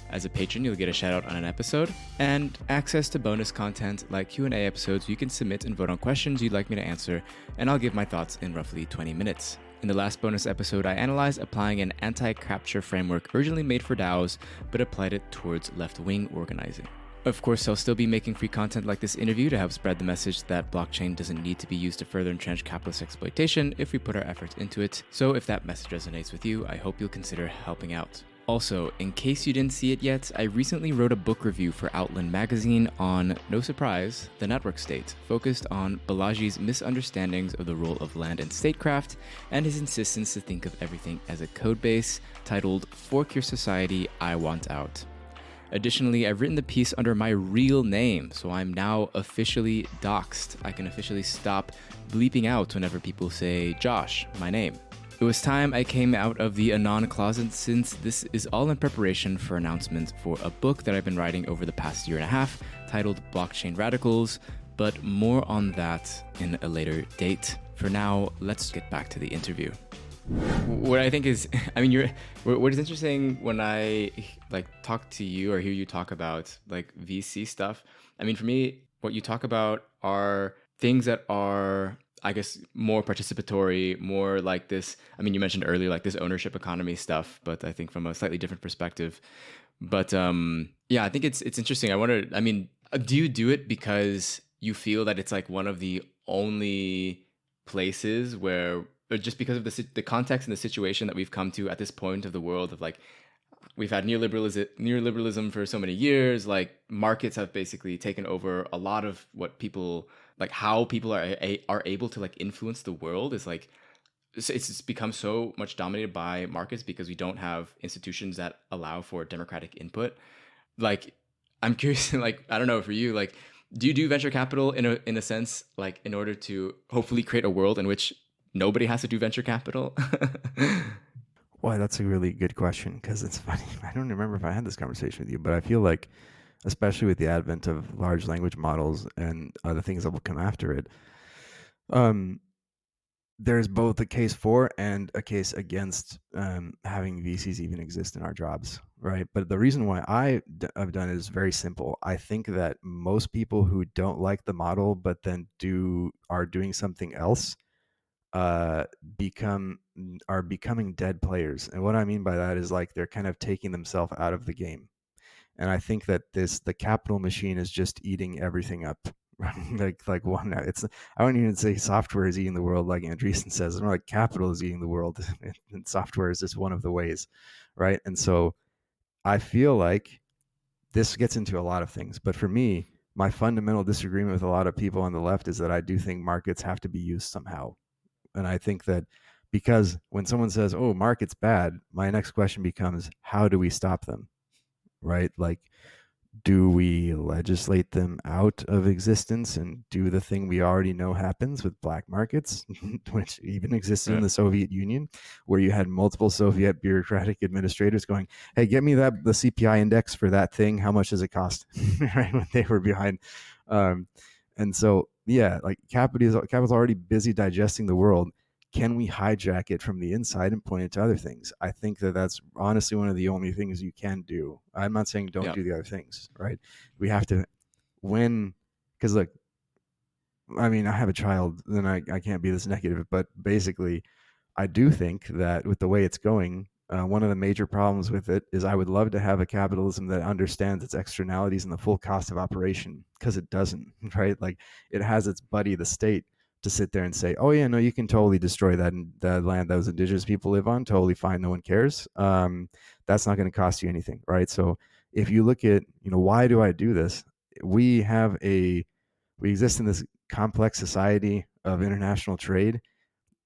As a patron, you'll get a shout out on an episode and access to bonus content like Q&A episodes where you can submit and vote on questions you'd like me to answer, and I'll give my thoughts in roughly 20 minutes. In the last bonus episode, I analyzed applying an anti-capture framework originally made for DAOs, but applied it towards left-wing organizing. Of course, I'll still be making free content like this interview to help spread the message that blockchain doesn't need to be used to further entrench capitalist exploitation if we put our efforts into it. So if that message resonates with you, I hope you'll consider helping out. Also, in case you didn't see it yet, I recently wrote a book review for Outland magazine on, no surprise, the network state, focused on Balaji's misunderstandings of the role of land and statecraft and his insistence to think of everything as a codebase, titled Fork Your Society, I Want Out. Additionally, I've written the piece under my real name, so I'm now officially doxxed. I can officially stop bleeping out whenever people say Josh, my name. It was time I came out of the Anon closet, since this is all in preparation for announcement for a book that I've been writing over the past year and a half titled Blockchain Radicals, but more on that in a later date. For now, let's get back to the interview. What I think is, what is interesting when I talk to you or hear you talk about VC stuff, for me, what you talk about are things that are, I guess, more participatory, more like this. You mentioned earlier, this ownership economy stuff, but I think from a slightly different perspective. But I think it's interesting. I wonder, do you do it because you feel that it's one of the only places where, or just because of the context and the situation that we've come to at this point of the world of we've had neoliberalism for so many years, markets have basically taken over a lot of what people, how people are able to influence the world is it's become so much dominated by markets because we don't have institutions that allow for democratic input. I'm curious, I don't know, for you, do you do venture capital in a sense, in order to hopefully create a world in which nobody has to do venture capital? Well, that's a really good question, because it's funny. I don't remember if I had this conversation with you, but I feel like, especially with the advent of large language models and other things that will come after it, there's both a case for and a case against having VCs even exist in our jobs, right? But the reason why I've done it is very simple. I think that most people who don't like the model but then are doing something else are becoming dead players. And what I mean by that is they're kind of taking themselves out of the game. And I think that the capital machine is just eating everything up. One, I wouldn't even say software is eating the world like Andreessen says. It's more like capital is eating the world, and software is just one of the ways, right? And so I feel like this gets into a lot of things. But for me, my fundamental disagreement with a lot of people on the left is that I do think markets have to be used somehow. And I think that because when someone says, oh, market's bad, my next question becomes, how do we stop them? Right? Do we legislate them out of existence and do the thing we already know happens with black markets, which even existed in the Soviet Union, where you had multiple Soviet bureaucratic administrators going, hey, get me the CPI index for that thing. How much does it cost? Right? When they were behind. And so, capital's already busy digesting the world. can we hijack it from the inside and point it to other things? I think that that's honestly one of the only things you can do. I'm not saying don't do the other things, right? We have to because look, I mean, I have a child, and I can't be this negative, but basically, I do think that with the way it's going, one of the major problems with it is I would love to have a capitalism that understands its externalities and the full cost of operation, because it doesn't, right? Like, it has its buddy, the state, to sit there and say, oh yeah, no, you can totally destroy that land those indigenous people live on, totally fine, no one cares. That's not going to cost you anything, right? So if you look at, why do I do this? We exist in this complex society of international trade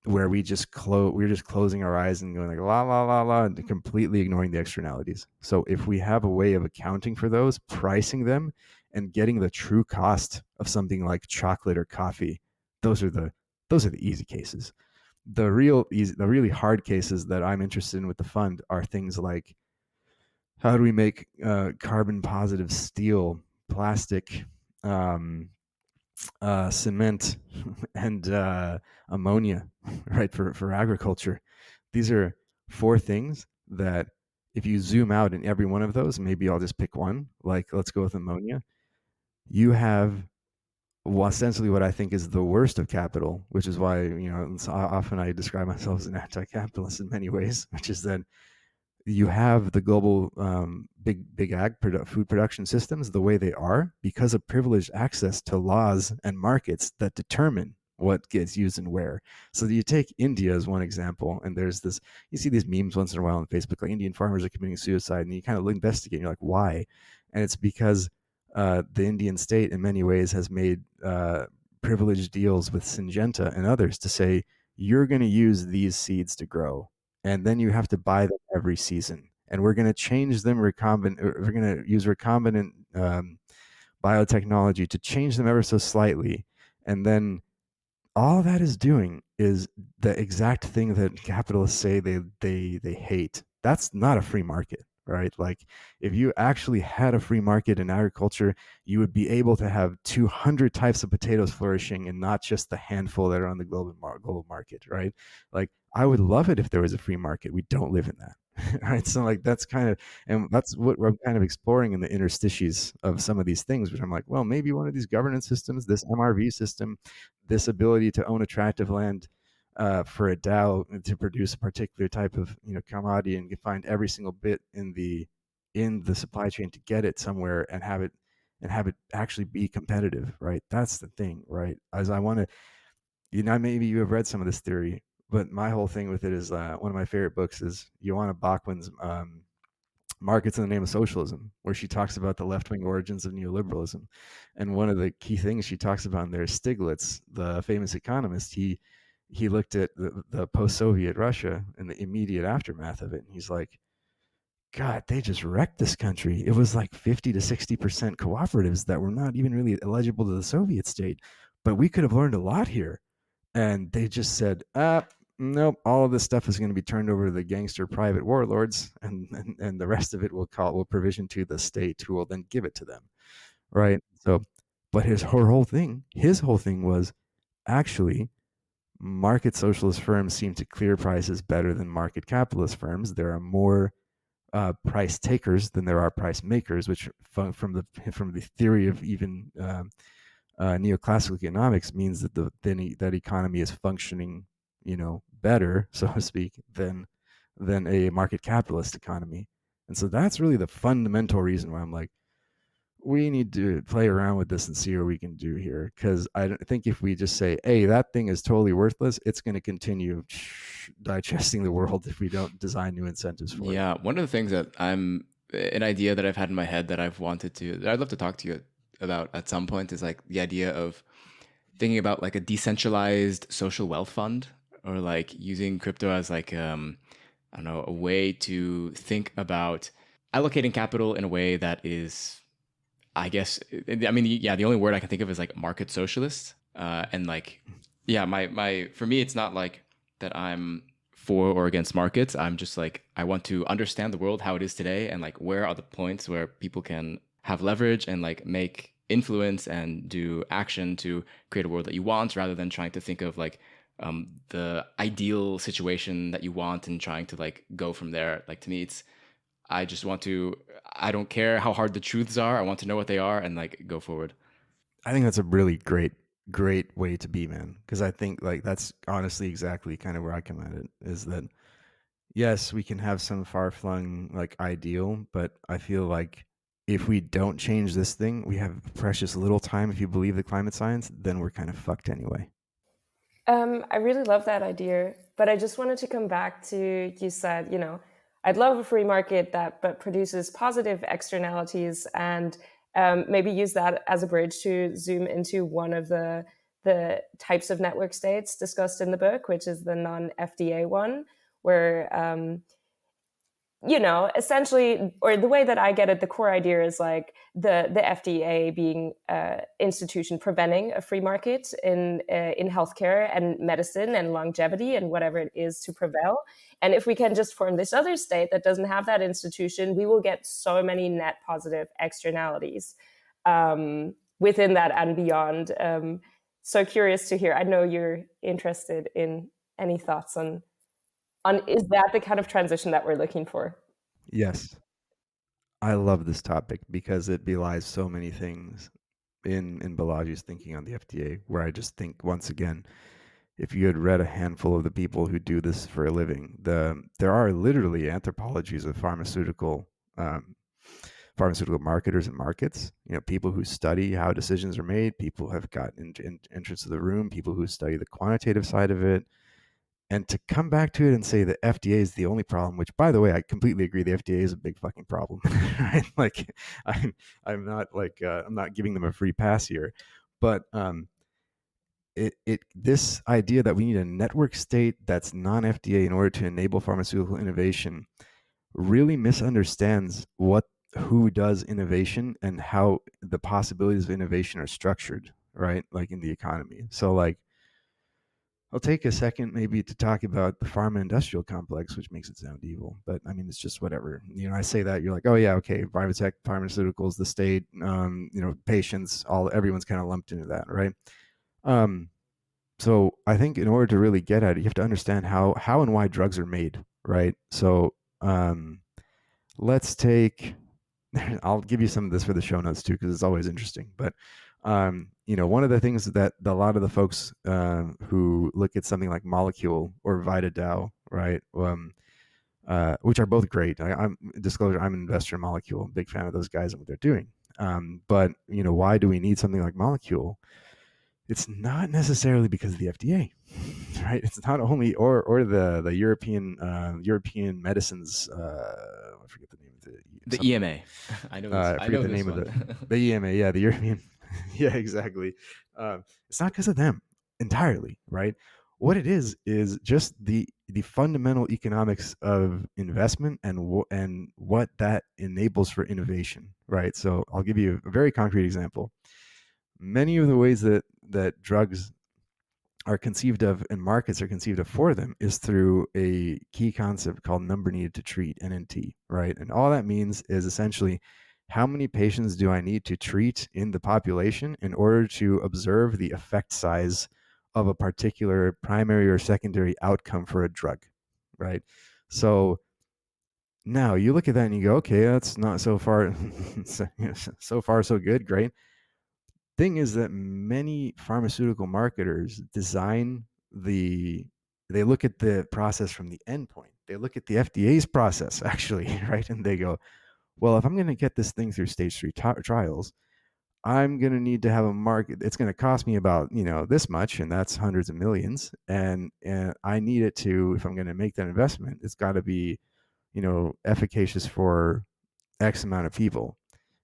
where we're just closing our eyes and going like la la la la, and completely ignoring the externalities. So if we have a way of accounting for those, pricing them, and getting the true cost of something like chocolate or coffee, those are the easy cases. The really hard cases that I'm interested in with the fund are things like, how do we make carbon positive steel, plastic, cement, and ammonia, right, for agriculture. These are 4 things that, if you zoom out in every one of those, maybe I'll just pick one, like let's go with ammonia, you have ostensibly what I think is the worst of capital, which is why, often I describe myself as an anti-capitalist in many ways, which is that you have the global big ag food production systems the way they are because of privileged access to laws and markets that determine what gets used and where. So you take India as one example, and there's this, you see these memes once in a while on Facebook, like Indian farmers are committing suicide, and you kind of investigate, and you're like, why? And it's because the Indian state in many ways has made privileged deals with Syngenta and others to say, you're going to use these seeds to grow, and then you have to buy them every season. And we're going to change them we're going to use recombinant biotechnology to change them ever so slightly. And then all that is doing is the exact thing that capitalists say they hate. That's not a free market, right? Like, if you actually had a free market in agriculture, you would be able to have 200 types of potatoes flourishing and not just the handful that are on the global market, right? Like, I would love it if there was a free market. We don't live in that. Right. So like, that's what we're kind of exploring in the interstices of some of these things, which I'm like, well, maybe one of these governance systems, this MRV system, this ability to own attractive land for a DAO to produce a particular type of commodity and find every single bit in the supply chain to get it somewhere and have it actually be competitive, right? That's the thing, right? As I want to, maybe you have read some of this theory, but my whole thing with it is one of my favorite books is Joanna Bachman's Markets in the Name of Socialism, where she talks about the left-wing origins of neoliberalism. And one of the key things she talks about in there is Stiglitz, the famous economist. He looked at the post-Soviet Russia and the immediate aftermath of it, and he's like, God, they just wrecked this country. It was like 50 to 60% cooperatives that were not even really eligible to the Soviet state, but we could have learned a lot here. And they just said, nope, all of this stuff is going to be turned over to the gangster private warlords, and the rest of it will provision to the state, who will then give it to them, right? So, but his whole thing was, actually, market socialist firms seem to clear prices better than market capitalist firms. There are more price takers than there are price makers, which from the theory of even neoclassical economics means that that economy is functioning, better, so to speak, than a market capitalist economy. And so that's really the fundamental reason why I'm like, we need to play around with this and see what we can do here. Because I don't think if we just say, hey, that thing is totally worthless, it's going to continue digesting the world if we don't design new incentives for it. Yeah, one of the things that an idea that I've had in my head that I'd love to talk to you about at some point is like the idea of thinking about like a decentralized social wealth fund, or like using crypto as like I don't know, a way to think about allocating capital in a way that is, I guess, I mean, the only word I can think of is like market socialist. And like, yeah, for me, it's not like that I'm for or against markets. I'm just like, I want to understand the world, how it is today, and like, where are the points where people can have leverage and like make influence and do action to create a world that you want, rather than trying to think of like the ideal situation that you want and trying to like go from there. Like to me, it's I don't care how hard the truths are. I want to know what they are and like go forward. I think that's a really great way to be, man. Because I think like that's honestly exactly kind of where I come at it, is that yes, we can have some far flung like ideal, but I feel like if we don't change this thing, we have precious little time. If you believe the climate science, then we're kind of fucked anyway. I really love that idea, but I just wanted to come back to, you said, I'd love a free market that but produces positive externalities, and maybe use that as a bridge to zoom into one of the types of network states discussed in the book, which is the non-FTA one, where essentially, or the way that I get it, the core idea is like the FDA being institution preventing a free market in healthcare and medicine and longevity and whatever it is to prevail. And if we can just form this other state that doesn't have that institution, we will get so many net positive externalities within that and beyond. So curious to hear. I know you're interested in any thoughts on is that the kind of transition that we're looking for? Yes. I love this topic because it belies so many things in Balaji's thinking on the FDA, where I just think, once again, if you had read a handful of the people who do this for a living, there are literally anthropologies of pharmaceutical marketers and markets. People who study how decisions are made, people who have gotten entrance to the room, people who study the quantitative side of it. And to come back to it and say the FDA is the only problem, which, by the way, I completely agree, the FDA is a big fucking problem. Right? Like, I'm not like I'm not giving them a free pass here, but this idea that we need a network state that's non-FDA in order to enable pharmaceutical innovation really misunderstands who does innovation and how the possibilities of innovation are structured, right? Like in the economy. So like, I'll take a second maybe to talk about the pharma industrial complex, which makes it sound evil, but I mean, it's just whatever. I say that, you're like, oh yeah, okay, private tech, pharmaceuticals, the state, patients, everyone's kind of lumped into that, right? So I think in order to really get at it, you have to understand how and why drugs are made, right? So let's take, I'll give you some of this for the show notes too, because it's always interesting. But one of the things that a lot of the folks who look at something like Molecule or VitaDAO, right, which are both great. I'm disclosure, I'm an investor in Molecule, I'm a big fan of those guys and what they're doing. But why do we need something like Molecule? It's not necessarily because of the FDA, right? It's not only or the European medicines. I forget the name of the EMA. I know. I forget the name of the EMA. Yeah, the European. Yeah, exactly. It's not because of them entirely, right? What it is just the fundamental economics of investment and what that enables for innovation, right? So I'll give you a very concrete example. Many of the ways that drugs are conceived of and markets are conceived of for them is through a key concept called number needed to treat, NNT, right? And all that means is essentially, how many patients do I need to treat in the population in order to observe the effect size of a particular primary or secondary outcome for a drug, right? So now you look at that and you go, okay, that's not so far, so far so good, great. Thing is that many pharmaceutical marketers they look at the process from the endpoint. They look at the FDA's process, actually, right? And they go, well, if I'm going to get this thing through stage 3 trials, I'm going to need to have a market. It's going to cost me about, this much, and that's hundreds of millions. And I need it to, if I'm going to make that investment, it's got to be, efficacious for X amount of people.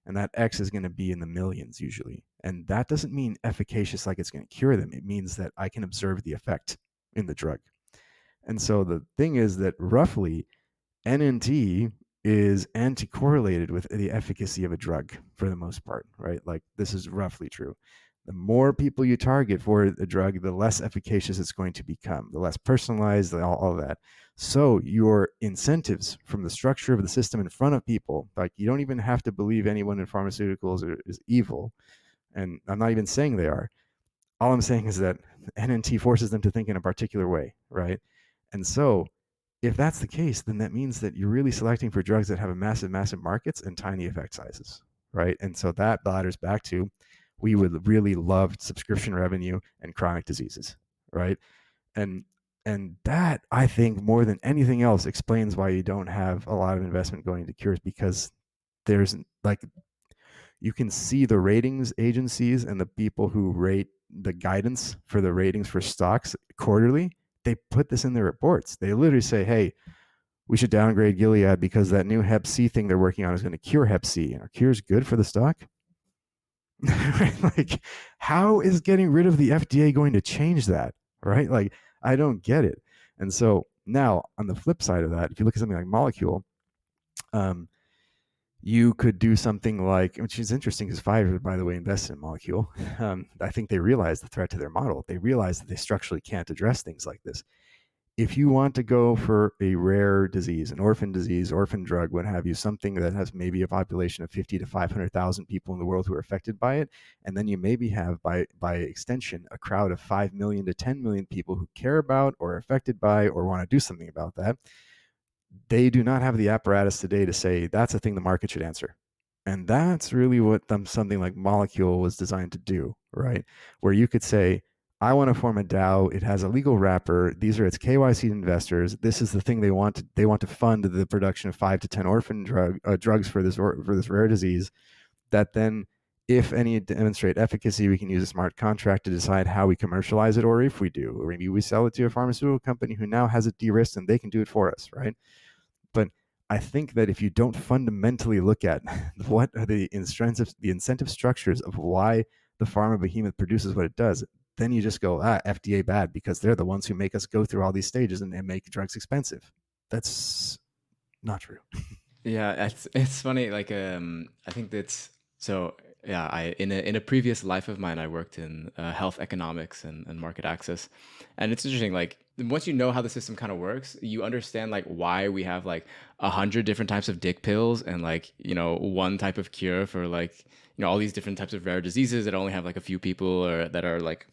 And that X is going to be in the millions usually. And that doesn't mean efficacious like it's going to cure them. It means that I can observe the effect in the drug. And so the thing is that roughly NNT is anti-correlated with the efficacy of a drug for the most part, right? Like, this is roughly true. The more people you target for a drug, the less efficacious it's going to become, the less personalized, all of that. So your incentives from the structure of the system in front of people, like, you don't even have to believe anyone in pharmaceuticals is evil. And I'm not even saying they are. All I'm saying is that NNT forces them to think in a particular way, right? And so if that's the case, then that means that you're really selecting for drugs that have a massive markets and tiny effect sizes, right? And so that ladders back to, we would really love subscription revenue and chronic diseases, right? And that, I think, more than anything else, explains why you don't have a lot of investment going into cures, because there's like, you can see the ratings agencies and the people who rate the guidance for the ratings for stocks quarterly, they put this in their reports. They literally say, hey, we should downgrade Gilead because that new Hep C thing they're working on is going to cure Hep C. And are cures good for the stock? Like, how is getting rid of the FDA going to change that? Right? Like, I don't get it. And so now, on the flip side of that, if you look at something like Molecule, you could do something like, which is interesting because Pfizer, by the way, invested in Molecule. I think they realized the threat to their model. They realized that they structurally can't address things like this. If you want to go for a rare disease, an orphan disease, orphan drug, what have you, something that has maybe a population of 50 to 500,000 people in the world who are affected by it, and then you maybe have, by extension, a crowd of 5 million to 10 million people who care about or are affected by or want to do something about that, they do not have the apparatus today to say that's a thing the market should answer. And that's really what something like Molecule was designed to do, right? Where you could say, I want to form a DAO. It has a legal wrapper. These are its KYC investors. This is the thing they want to. They want to fund the production of 5 to 10 orphan drugs for this rare disease. That then, if any demonstrate efficacy, we can use a smart contract to decide how we commercialize it, or if we do, or maybe we sell it to a pharmaceutical company who now has it de-risked and they can do it for us, right? But I think that if you don't fundamentally look at what are the incentive structures of why the pharma behemoth produces what it does, then you just go, FDA bad because they're the ones who make us go through all these stages and make drugs expensive. That's not true. Yeah, it's funny. Like, I think that's so. Yeah, in a previous life of mine, I worked in health economics and market access, and it's interesting. Like, once you know how the system kind of works, you understand like why we have like 100 different types of dick pills and like, you know, one type of cure for like, you know, all these different types of rare diseases that only have like a few people or that are like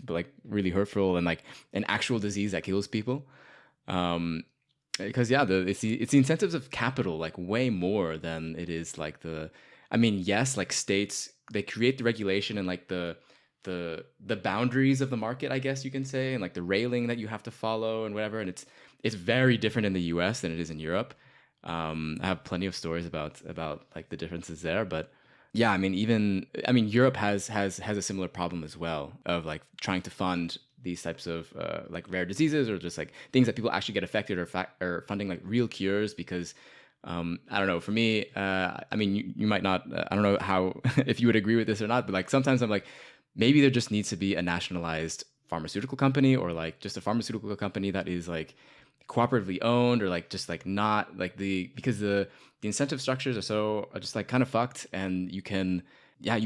really hurtful, and like an actual disease that kills people. Because yeah, it's the incentives of capital like way more than it is like I mean, yes, like states, they create the regulation and like the boundaries of the market, I guess you can say, and like the railing that you have to follow and whatever. And it's very different in the US than it is in Europe. I have plenty of stories about like the differences there, but yeah, I mean, Europe has a similar problem as well of like trying to fund these types of like rare diseases or just like things that people actually get affected or funding like real cures because I don't know, for me, I mean, you might not, I don't know how, if you would agree with this or not, but like sometimes I'm like, maybe there just needs to be a nationalized pharmaceutical company or like just a pharmaceutical company that is like cooperatively owned or like just like not like because the incentive structures are just like kind of fucked, and you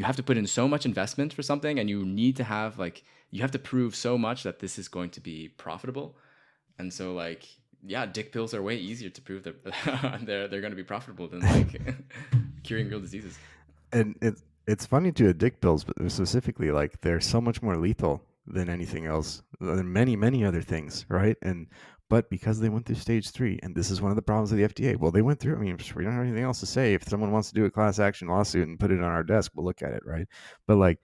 have to put in so much investment for something, and you need to have like, you have to prove so much that this is going to be profitable. And so like, yeah, dick pills are way easier to prove that they're going to be profitable than like curing real diseases. And it's funny too, dick pills, but specifically, like they're so much more lethal than anything else, than many other things, right? But because they went through stage 3, and this is one of the problems of the FDA. Well, they went through. I mean, we don't have anything else to say. If someone wants to do a class action lawsuit and put it on our desk, we'll look at it, right? But like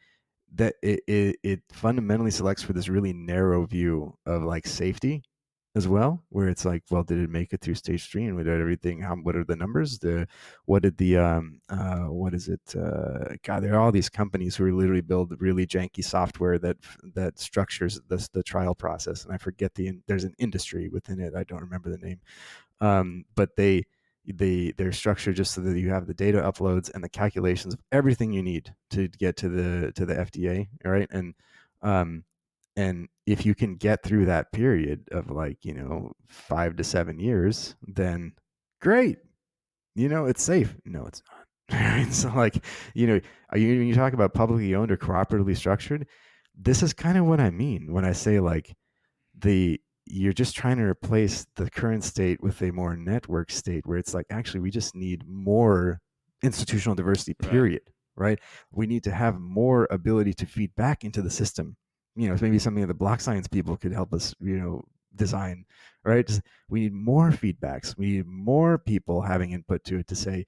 that, it fundamentally selects for this really narrow view of like safety as well, where it's like, well, did it make it through stage 3 and we did everything? What are the numbers? What is it? God, there are all these companies who literally build really janky software that structures the trial process, and I forget there's an industry within it. I don't remember the name, but they're structured just so that you have the data uploads and the calculations of everything you need to get to the FDA, right? And if you can get through that period of like, 5 to 7 years, then great. It's safe. No, it's not. So like, when you talk about publicly owned or cooperatively structured, this is kind of what I mean when I say like you're just trying to replace the current state with a more network state where it's like, actually, we just need more institutional diversity, period. Right? We need to have more ability to feed back into the system. maybe something that the block science people could help us, design, right? We need more feedbacks. We need more people having input to it to say,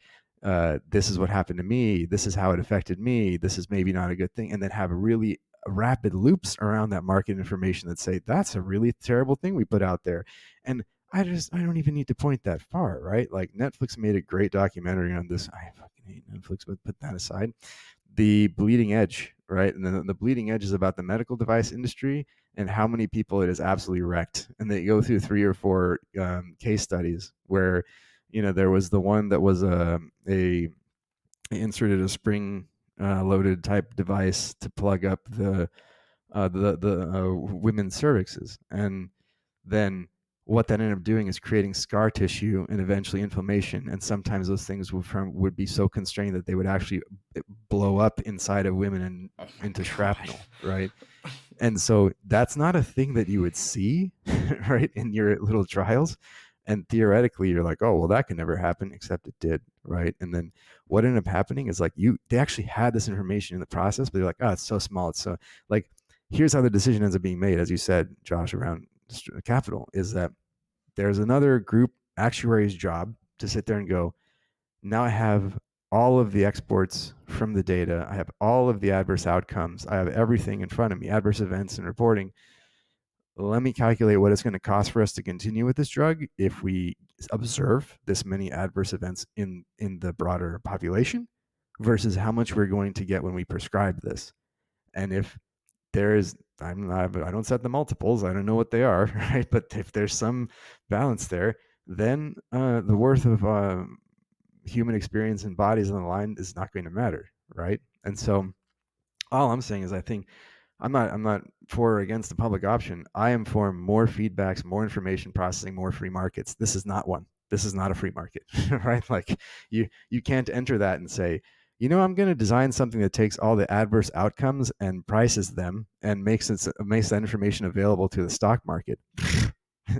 this is what happened to me. This is how it affected me. This is maybe not a good thing. And then have really rapid loops around that market information that say, that's a really terrible thing we put out there. And I don't even need to point that far, right? Like Netflix made a great documentary on this. I fucking hate Netflix, but put that aside. The Bleeding Edge, right? And then the Bleeding Edge is about the medical device industry and how many people it has absolutely wrecked. And they go through 3 or 4 case studies where, there was the one that was they inserted a spring loaded type device to plug up the women's cervixes, and then what that ended up doing is creating scar tissue and eventually inflammation. And sometimes those things would be so constrained that they would actually blow up inside of women and into shrapnel, right? And so that's not a thing that you would see, right, in your little trials. And theoretically, you're like, oh, well, that can never happen, except it did, right? And then what ended up happening is like they actually had this information in the process, but they're like, oh, it's so small. It's so like, here's how the decision ends up being made, as you said, Josh, around capital, is that there's another group actuary's job to sit there and go, now I have all of the exports from the data. I have all of the adverse outcomes. I have everything in front of me, adverse events and reporting. Let me calculate what it's going to cost for us to continue with this drug if we observe this many adverse events in the broader population versus how much we're going to get when we prescribe this. And if there is, I don't set the multiples, I don't know what they are, right? But if there's some balance there, then the worth of human experience and bodies on the line is not going to matter, right? And so all I'm saying is I think I'm not for or against the public option. I am for more feedbacks, more information processing, more free markets. This is not one. This is not a free market, right? Like you can't enter that and say, I'm going to design something that takes all the adverse outcomes and prices them and makes that information available to the stock market.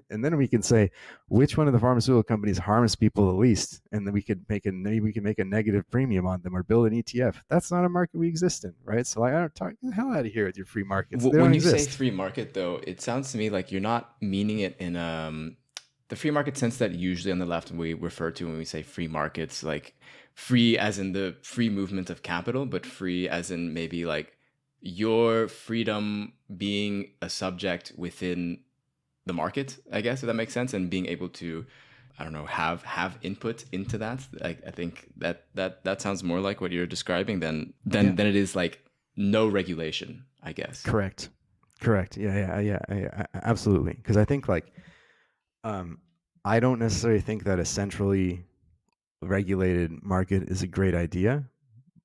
And then we can say which one of the pharmaceutical companies harms people the least, and then we can make a negative premium on them or build an ETF. That's not a market we exist in, right? So I don't talk the hell out of here with your free markets. When you say free market, though, it sounds to me like you're not meaning it in the free market sense that usually on the left we refer to when we say free markets, like free as in the free movement of capital, but free as in maybe like your freedom being a subject within the market, I guess, if that makes sense, and being able to, I don't know, have input into that. I think that sounds more like what you're describing than it is like no regulation, I guess. Correct. Yeah, absolutely. Because I think like, I don't necessarily think that a centrally regulated market is a great idea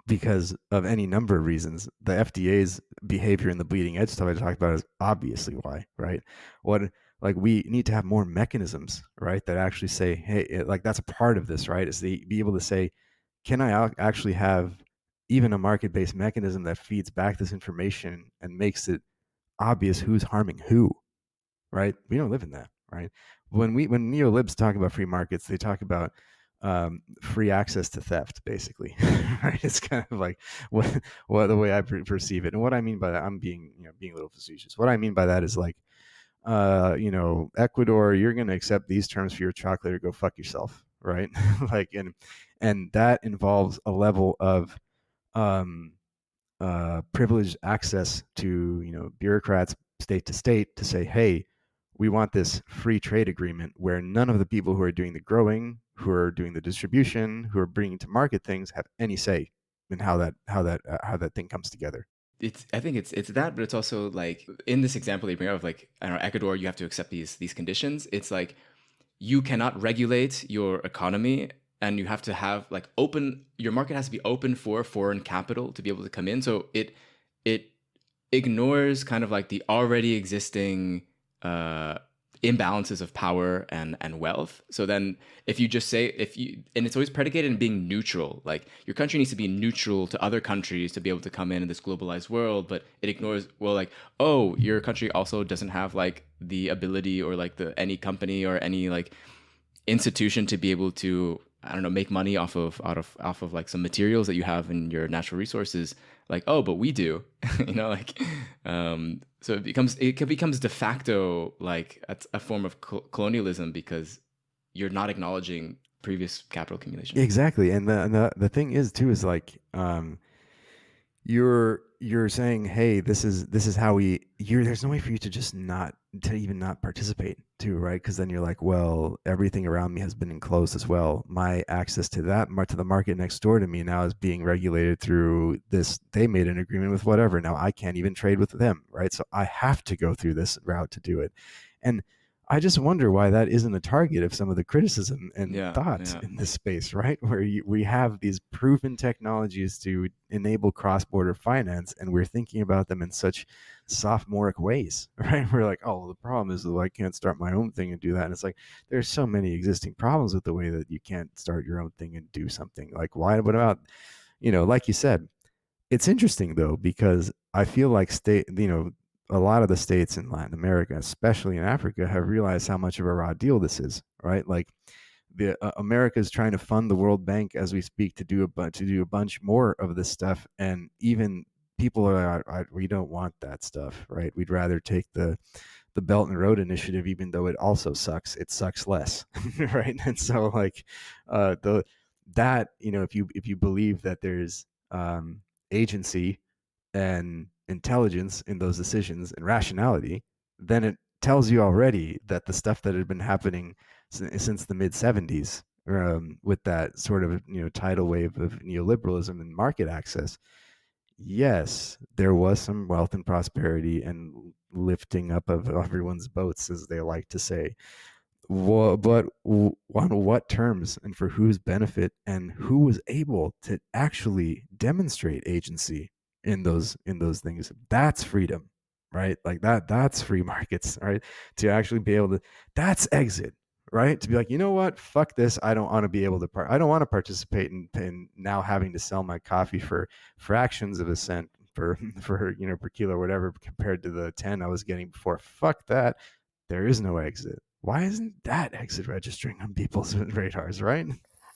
because of any number of reasons. The FDA's behavior in the bleeding edge stuff I talked about is obviously why, right? We need to have more mechanisms, right, that actually say, hey, like that's a part of this, right, is to be able to say, can I actually have even a market-based mechanism that feeds back this information and makes it obvious who's harming who, right? We don't live in that, right? When neolibs talk about free markets, they talk about free access to theft, basically. Right? It's kind of like what the way I perceive it. And what I mean by that, I'm being a little facetious. What I mean by that is like, Ecuador, you're going to accept these terms for your chocolate or go fuck yourself, right? Like, and that involves a level of privileged access to bureaucrats state to state to say, hey, we want this free trade agreement where none of the people who are doing the growing, who are doing the distribution, who are bringing to market things have any say in how that thing comes together. I think it's that, but it's also like in this example they bring up of like, I don't know, Ecuador, you have to accept these conditions. It's like you cannot regulate your economy and you have to have like your market has to be open for foreign capital to be able to come in. So it ignores kind of like the already existing imbalances of power and wealth. So then if you just say, and it's always predicated in being neutral, like your country needs to be neutral to other countries to be able to come in this globalized world, but it ignores, well, like, oh, your country also doesn't have like the ability or like any company or any like institution to be able to, I don't know, make money off of like some materials that you have in your natural resources, like, oh, but we do, like, so it becomes de facto like a form of colonialism, because you're not acknowledging previous capital accumulation. Exactly. And the thing is too, is like, you're saying, hey, this is how there's no way for you to just even not participate too, right? Because then you're like, well, everything around me has been enclosed as well. My access to to the market next door to me now is being regulated through this. They made an agreement with whatever. Now I can't even trade with them, right? So I have to go through this route to do it. And I just wonder why that isn't a target of some of the criticism and thoughts in this space, right? Where we have these proven technologies to enable cross-border finance, and we're thinking about them in such sophomoric ways, right? We're like, oh, well, the problem is that I can't start my own thing and do that. And it's like, there's so many existing problems with the way that you can't start your own thing and do something. Like, what about, like you said, it's interesting though, because I feel like a lot of the states in Latin America, especially in Africa, have realized how much of a raw deal this is, right? Like, America is trying to fund the World Bank as we speak to do a bunch more of this stuff, and even people are like, we don't want that stuff, right? We'd rather take the Belt and Road Initiative, even though it also sucks. It sucks less, right? And so, like, if you believe that there's agency and intelligence in those decisions and rationality, then it tells you already that the stuff that had been happening since the mid 70s, with that sort of tidal wave of neoliberalism and market access, yes, there was some wealth and prosperity and lifting up of everyone's boats, as they like to say. But on what terms and for whose benefit, and who was able to actually demonstrate agency in those things? That's freedom, right? Like that's free markets, right? To actually be able to, that's exit, right? To be like, you know what, fuck this, I don't want to be able to I don't want to participate in now having to sell my coffee for fractions of a cent per per kilo or whatever, compared to the 10 I was getting before. Fuck that. There is no exit. Why isn't that exit registering on people's radars, right?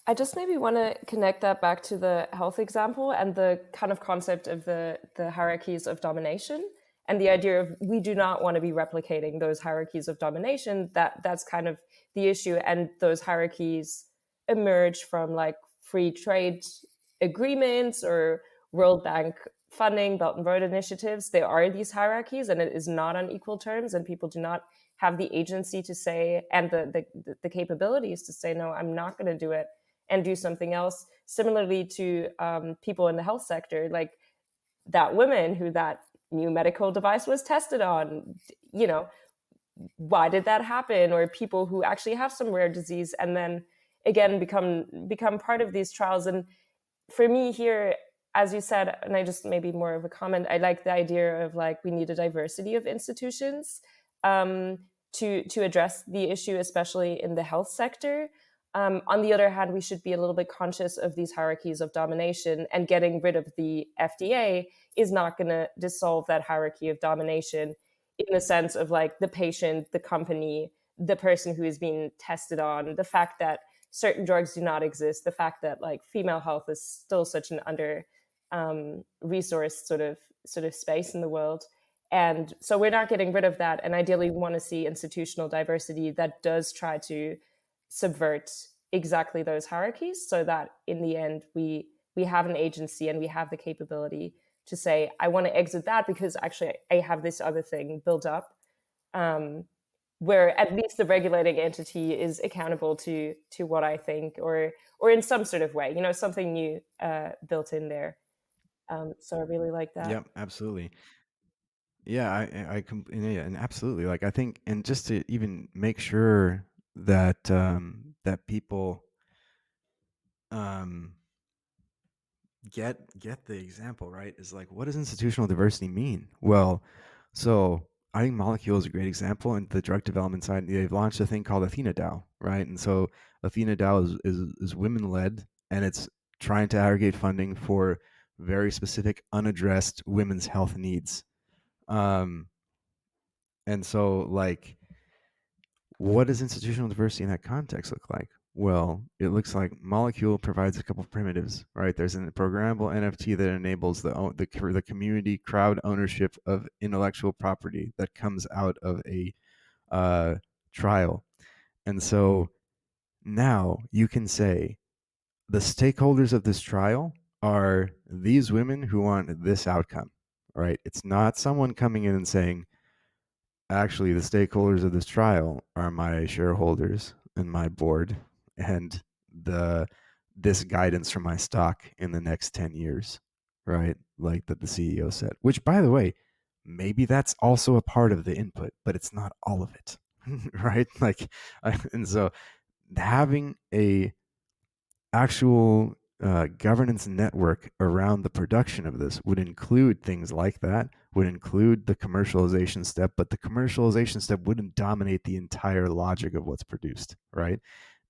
I just maybe want to connect that back to the health example and the kind of concept of the hierarchies of domination, and the idea of we do not want to be replicating those hierarchies of domination. That's kind of the issue. And those hierarchies emerge from like free trade agreements or World Bank funding, Belt and Road initiatives. There are these hierarchies, and it is not on equal terms, and people do not have the agency to say, and the capabilities to say, no, I'm not going to do it, and do something else. Similarly to people in the health sector, like that woman who that new medical device was tested on, why did that happen? Or people who actually have some rare disease and then again become part of these trials. And for me here, as you said, and I just maybe more of a comment, I like the idea of like we need a diversity of institutions to address the issue, especially in the health sector. On the other hand, we should be a little bit conscious of these hierarchies of domination, and getting rid of the FDA is not going to dissolve that hierarchy of domination in the sense of like the patient, the company, the person who is being tested on, the fact that certain drugs do not exist, the fact that like female health is still such an under resourced sort of space in the world. And so we're not getting rid of that. And ideally, we want to see institutional diversity that does try to subvert exactly those hierarchies, so that in the end, we have an agency and we have the capability to say, I want to exit that because actually I have this other thing built up, where at least the regulating entity is accountable to what I think, or in some sort of way, something new built in there. So I really like that. Yep, absolutely. Yeah, yeah, and absolutely. Like, I think, and just to even make sure that that people um, get the example right, is like, what does institutional diversity mean? Well, so I think Molecule is a great example. And the drug development side, they've launched a thing called Athena DAO, right? And so Athena DAO is women led, and it's trying to aggregate funding for very specific unaddressed women's health needs. And so, like, what does institutional diversity in that context look like? Well, it looks like Molecule provides a couple primitives, right? There's a programmable NFT that enables the community crowd ownership of intellectual property that comes out of a trial. And so now you can say the stakeholders of this trial are these women who want this outcome, right? It's not someone coming in and saying, actually, the stakeholders of this trial are my shareholders and my board and this guidance for my stock in the next 10 years, right? Like that the CEO said, which, by the way, maybe that's also a part of the input, but it's not all of it, right? Like, and so having a actual governance network around the production of this would include things like that, would include the commercialization step, but the commercialization step wouldn't dominate the entire logic of what's produced, right?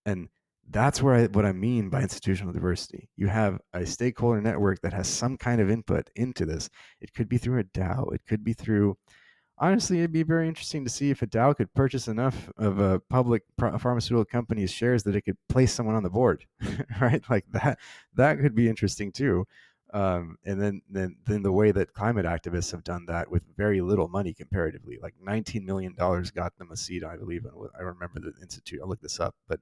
And that's what I mean by institutional diversity. You have a stakeholder network that has some kind of input into this. It could be through a DAO. It could be through, honestly, it'd be very interesting to see if a DAO could purchase enough of a public pharmaceutical company's shares that it could place someone on the board, right? Like that could be interesting too. And then the way that climate activists have done that with very little money comparatively, like $19 million got them a seat, I believe. I remember the institute. I'll look this up, but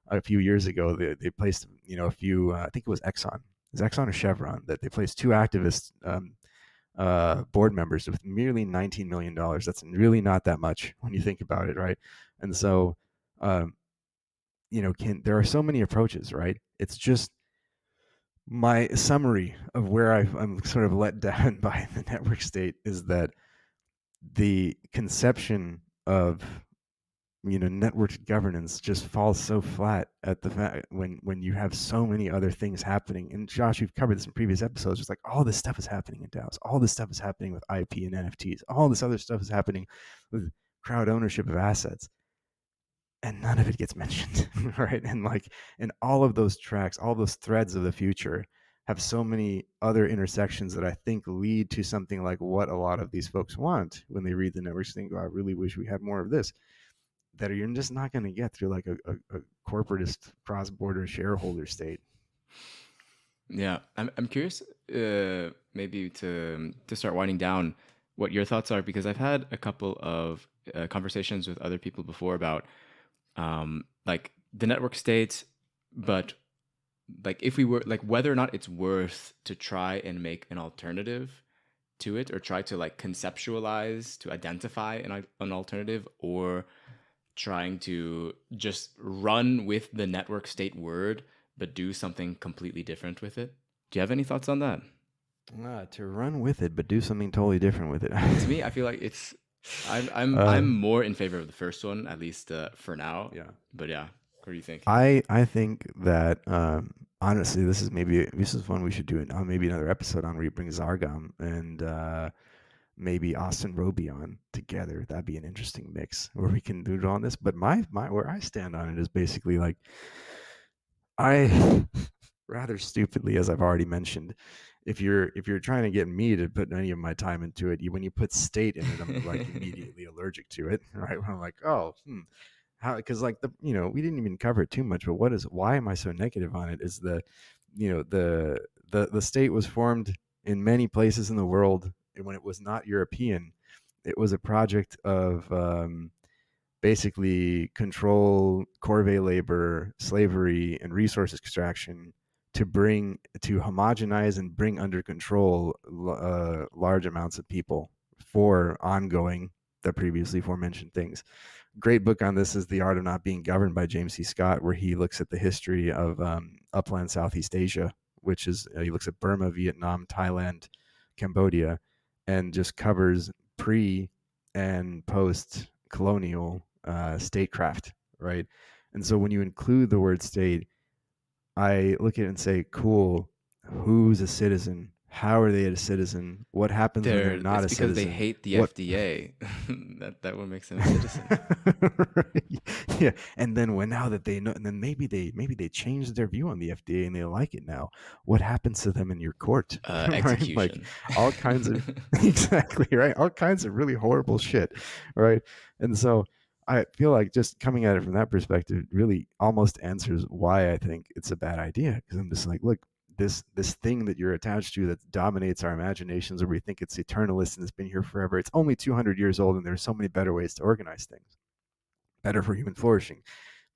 a few years ago they placed a few. I think it was Exxon. It was Exxon or Chevron that they placed two activists. Board members with merely $19 million. That's really not that much when you think about it, right? And so, there are so many approaches, right? It's just my summary of where I'm sort of let down by the network state is that the conception of network governance just falls so flat at the fact when you have so many other things happening. And Josh, you've covered this in previous episodes. Just like all this stuff is happening in DAOs, all this stuff is happening with IP and NFTs, all this other stuff is happening with crowd ownership of assets, and none of it gets mentioned, right? And all of those tracks, all those threads of the future have so many other intersections that I think lead to something like what a lot of these folks want when they read the networks. Think, oh, I really wish we had more of this. That you're just not going to get through like a corporatist cross-border shareholder state. Yeah, I'm curious, maybe to start winding down, what your thoughts are, because I've had a couple of conversations with other people before about like the network state, but like if we were like whether or not it's worth to try and make an alternative to it, or try to like conceptualize to identify an alternative, or trying to just run with the network state word but do something completely different with it. Do you have any thoughts on that? To run with it but do something totally different with it. To me, I feel like it's I'm more in favor of the first one, at least for now. Yeah. But yeah, what do you think? I think that honestly, this is one we should do maybe another episode on, where you bring Zargam and maybe Austin Roby on together. That'd be an interesting mix where we can do it on this. But my where I stand on it is basically like, I rather stupidly, as I've already mentioned, if you're trying to get me to put any of my time into it, when you put state in it, I'm like immediately allergic to it, right? I'm like, oh, how? Because like we didn't even cover it too much, but why am I so negative on it? Is the state was formed in many places in the world. And when it was not European, it was a project of basically control, corvée labor, slavery, and resource extraction to homogenize and bring under control large amounts of people for ongoing the previously aforementioned things. Great book on this is The Art of Not Being Governed by James C. Scott, where he looks at the history of upland Southeast Asia, which is he looks at Burma, Vietnam, Thailand, Cambodia, and just covers pre and post colonial statecraft, right? And so when you include the word state, I look at it and say, cool, who's a citizen? How are they a citizen? What happens when they're not a citizen? Because they hate the FDA. that would make them a citizen. Right. Yeah, and then now that they know, and then maybe they changed their view on the FDA and they like it now. What happens to them in your court? Execution. Right? Like all kinds of exactly right. All kinds of really horrible shit, right? And so I feel like just coming at it from that perspective really almost answers why I think it's a bad idea. Because I'm just like, look, this thing that you're attached to that dominates our imaginations, where we think it's eternalist and it's been here forever. It's only 200 years old, and there's so many better ways to organize things. Better for human flourishing,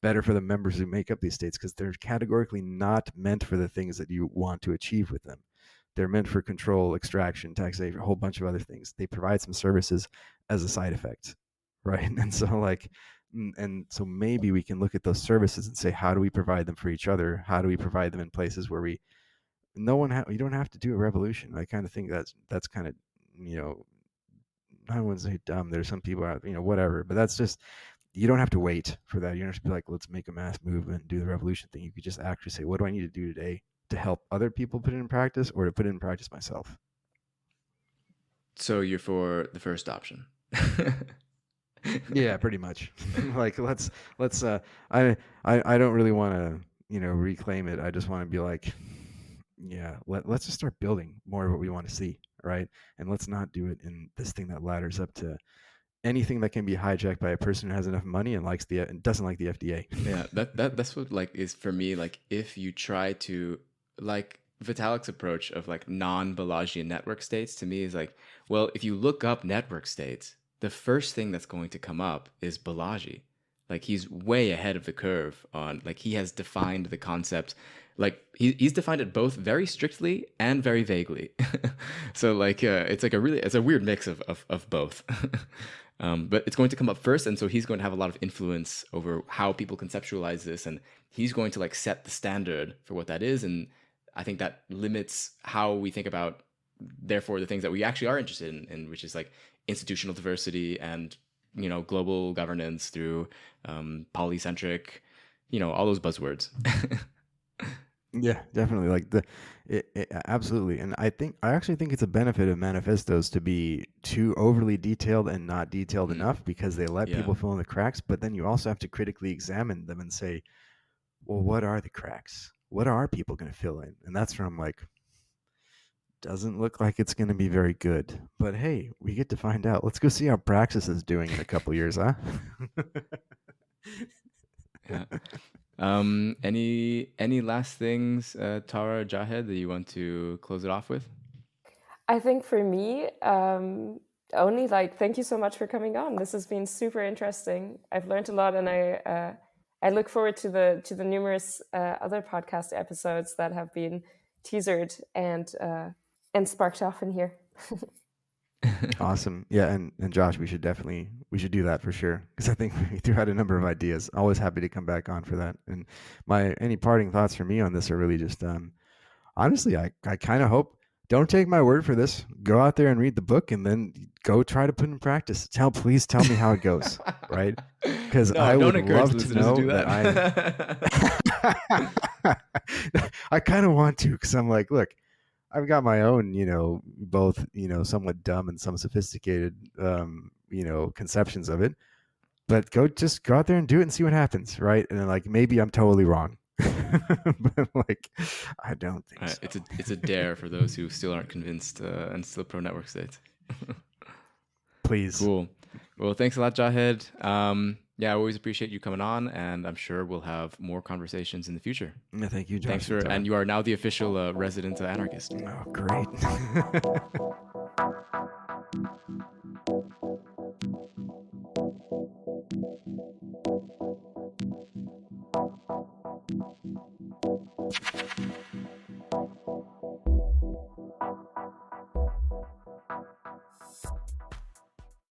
better for the members who make up these states, because they're categorically not meant for the things that you want to achieve with them. They're meant for control, extraction, taxation, a whole bunch of other things. They provide some services as a side effect, right? And so so maybe we can look at those services and say, how do we provide them for each other? How do we provide them in places where you don't have to do a revolution? I kind of think that's kind of, I wouldn't say dumb. There's some people out, whatever, but that's just, you don't have to wait for that. You don't have to be like, let's make a mass movement and do the revolution thing. You could just actually say, what do I need to do today to help other people put it in practice, or to put it in practice myself? So you're for the first option. Yeah, pretty much. Like, let's I don't really want to, reclaim it. I just want to be like, yeah, let's just start building more of what we want to see, right? And let's not do it in this thing that ladders up to anything that can be hijacked by a person who has enough money and doesn't like the FDA. Yeah, that's what like is for me, like, if you try to, like, Vitalik's approach of like non-Balajian network states to me is like, well, if you look up network states, the first thing that's going to come up is Balaji. Like, he's way ahead of the curve on, like, he has defined the concept. Like, he's defined it both very strictly and very vaguely. So like, it's like it's a weird mix of both. But it's going to come up first, and so he's going to have a lot of influence over how people conceptualize this, and he's going to like set the standard for what that is. And I think that limits how we think about, therefore, the things that we actually are interested in, which is like institutional diversity and, global governance through polycentric, all those buzzwords. Yeah, definitely. Like absolutely. And I actually think it's a benefit of manifestos to be too overly detailed and not detailed enough, because they let people fill in the cracks. But then you also have to critically examine them and say, well, what are the cracks? What are people going to fill in? And that's where I'm like, doesn't look like it's going to be very good. But hey, we get to find out. Let's go see how Praxis is doing in a couple years, huh? Yeah. Any last things, Tara, Jahed, that you want to close it off with? I think for me, only like, thank you so much for coming on. This has been super interesting. I've learned a lot, and I look forward to the numerous other podcast episodes that have been teasered and sparked off in here. Awesome. Yeah, and Josh, we should do that for sure, because I think we threw out a number of ideas. Always happy to come back on for that. And any parting thoughts for me on this are really just, honestly, I kind of hope, don't take my word for this. Go out there and read the book, and then go try to put it in practice. Please tell me how it goes, right? Because I would love to know that I kind of want to, because I'm like, look, I've got my own, both, somewhat dumb and some sophisticated, conceptions of it. But go out there and do it and see what happens, right? And then, like, maybe I'm totally wrong, but like, I don't think so. It's a dare for those who still aren't convinced and still pro network states. Please. Cool. Well, thanks a lot, Jahed. Yeah, I always appreciate you coming on, and I'm sure we'll have more conversations in the future. Yeah, thank you, Josh. Thanks and you are now the official resident anarchist. Oh, great.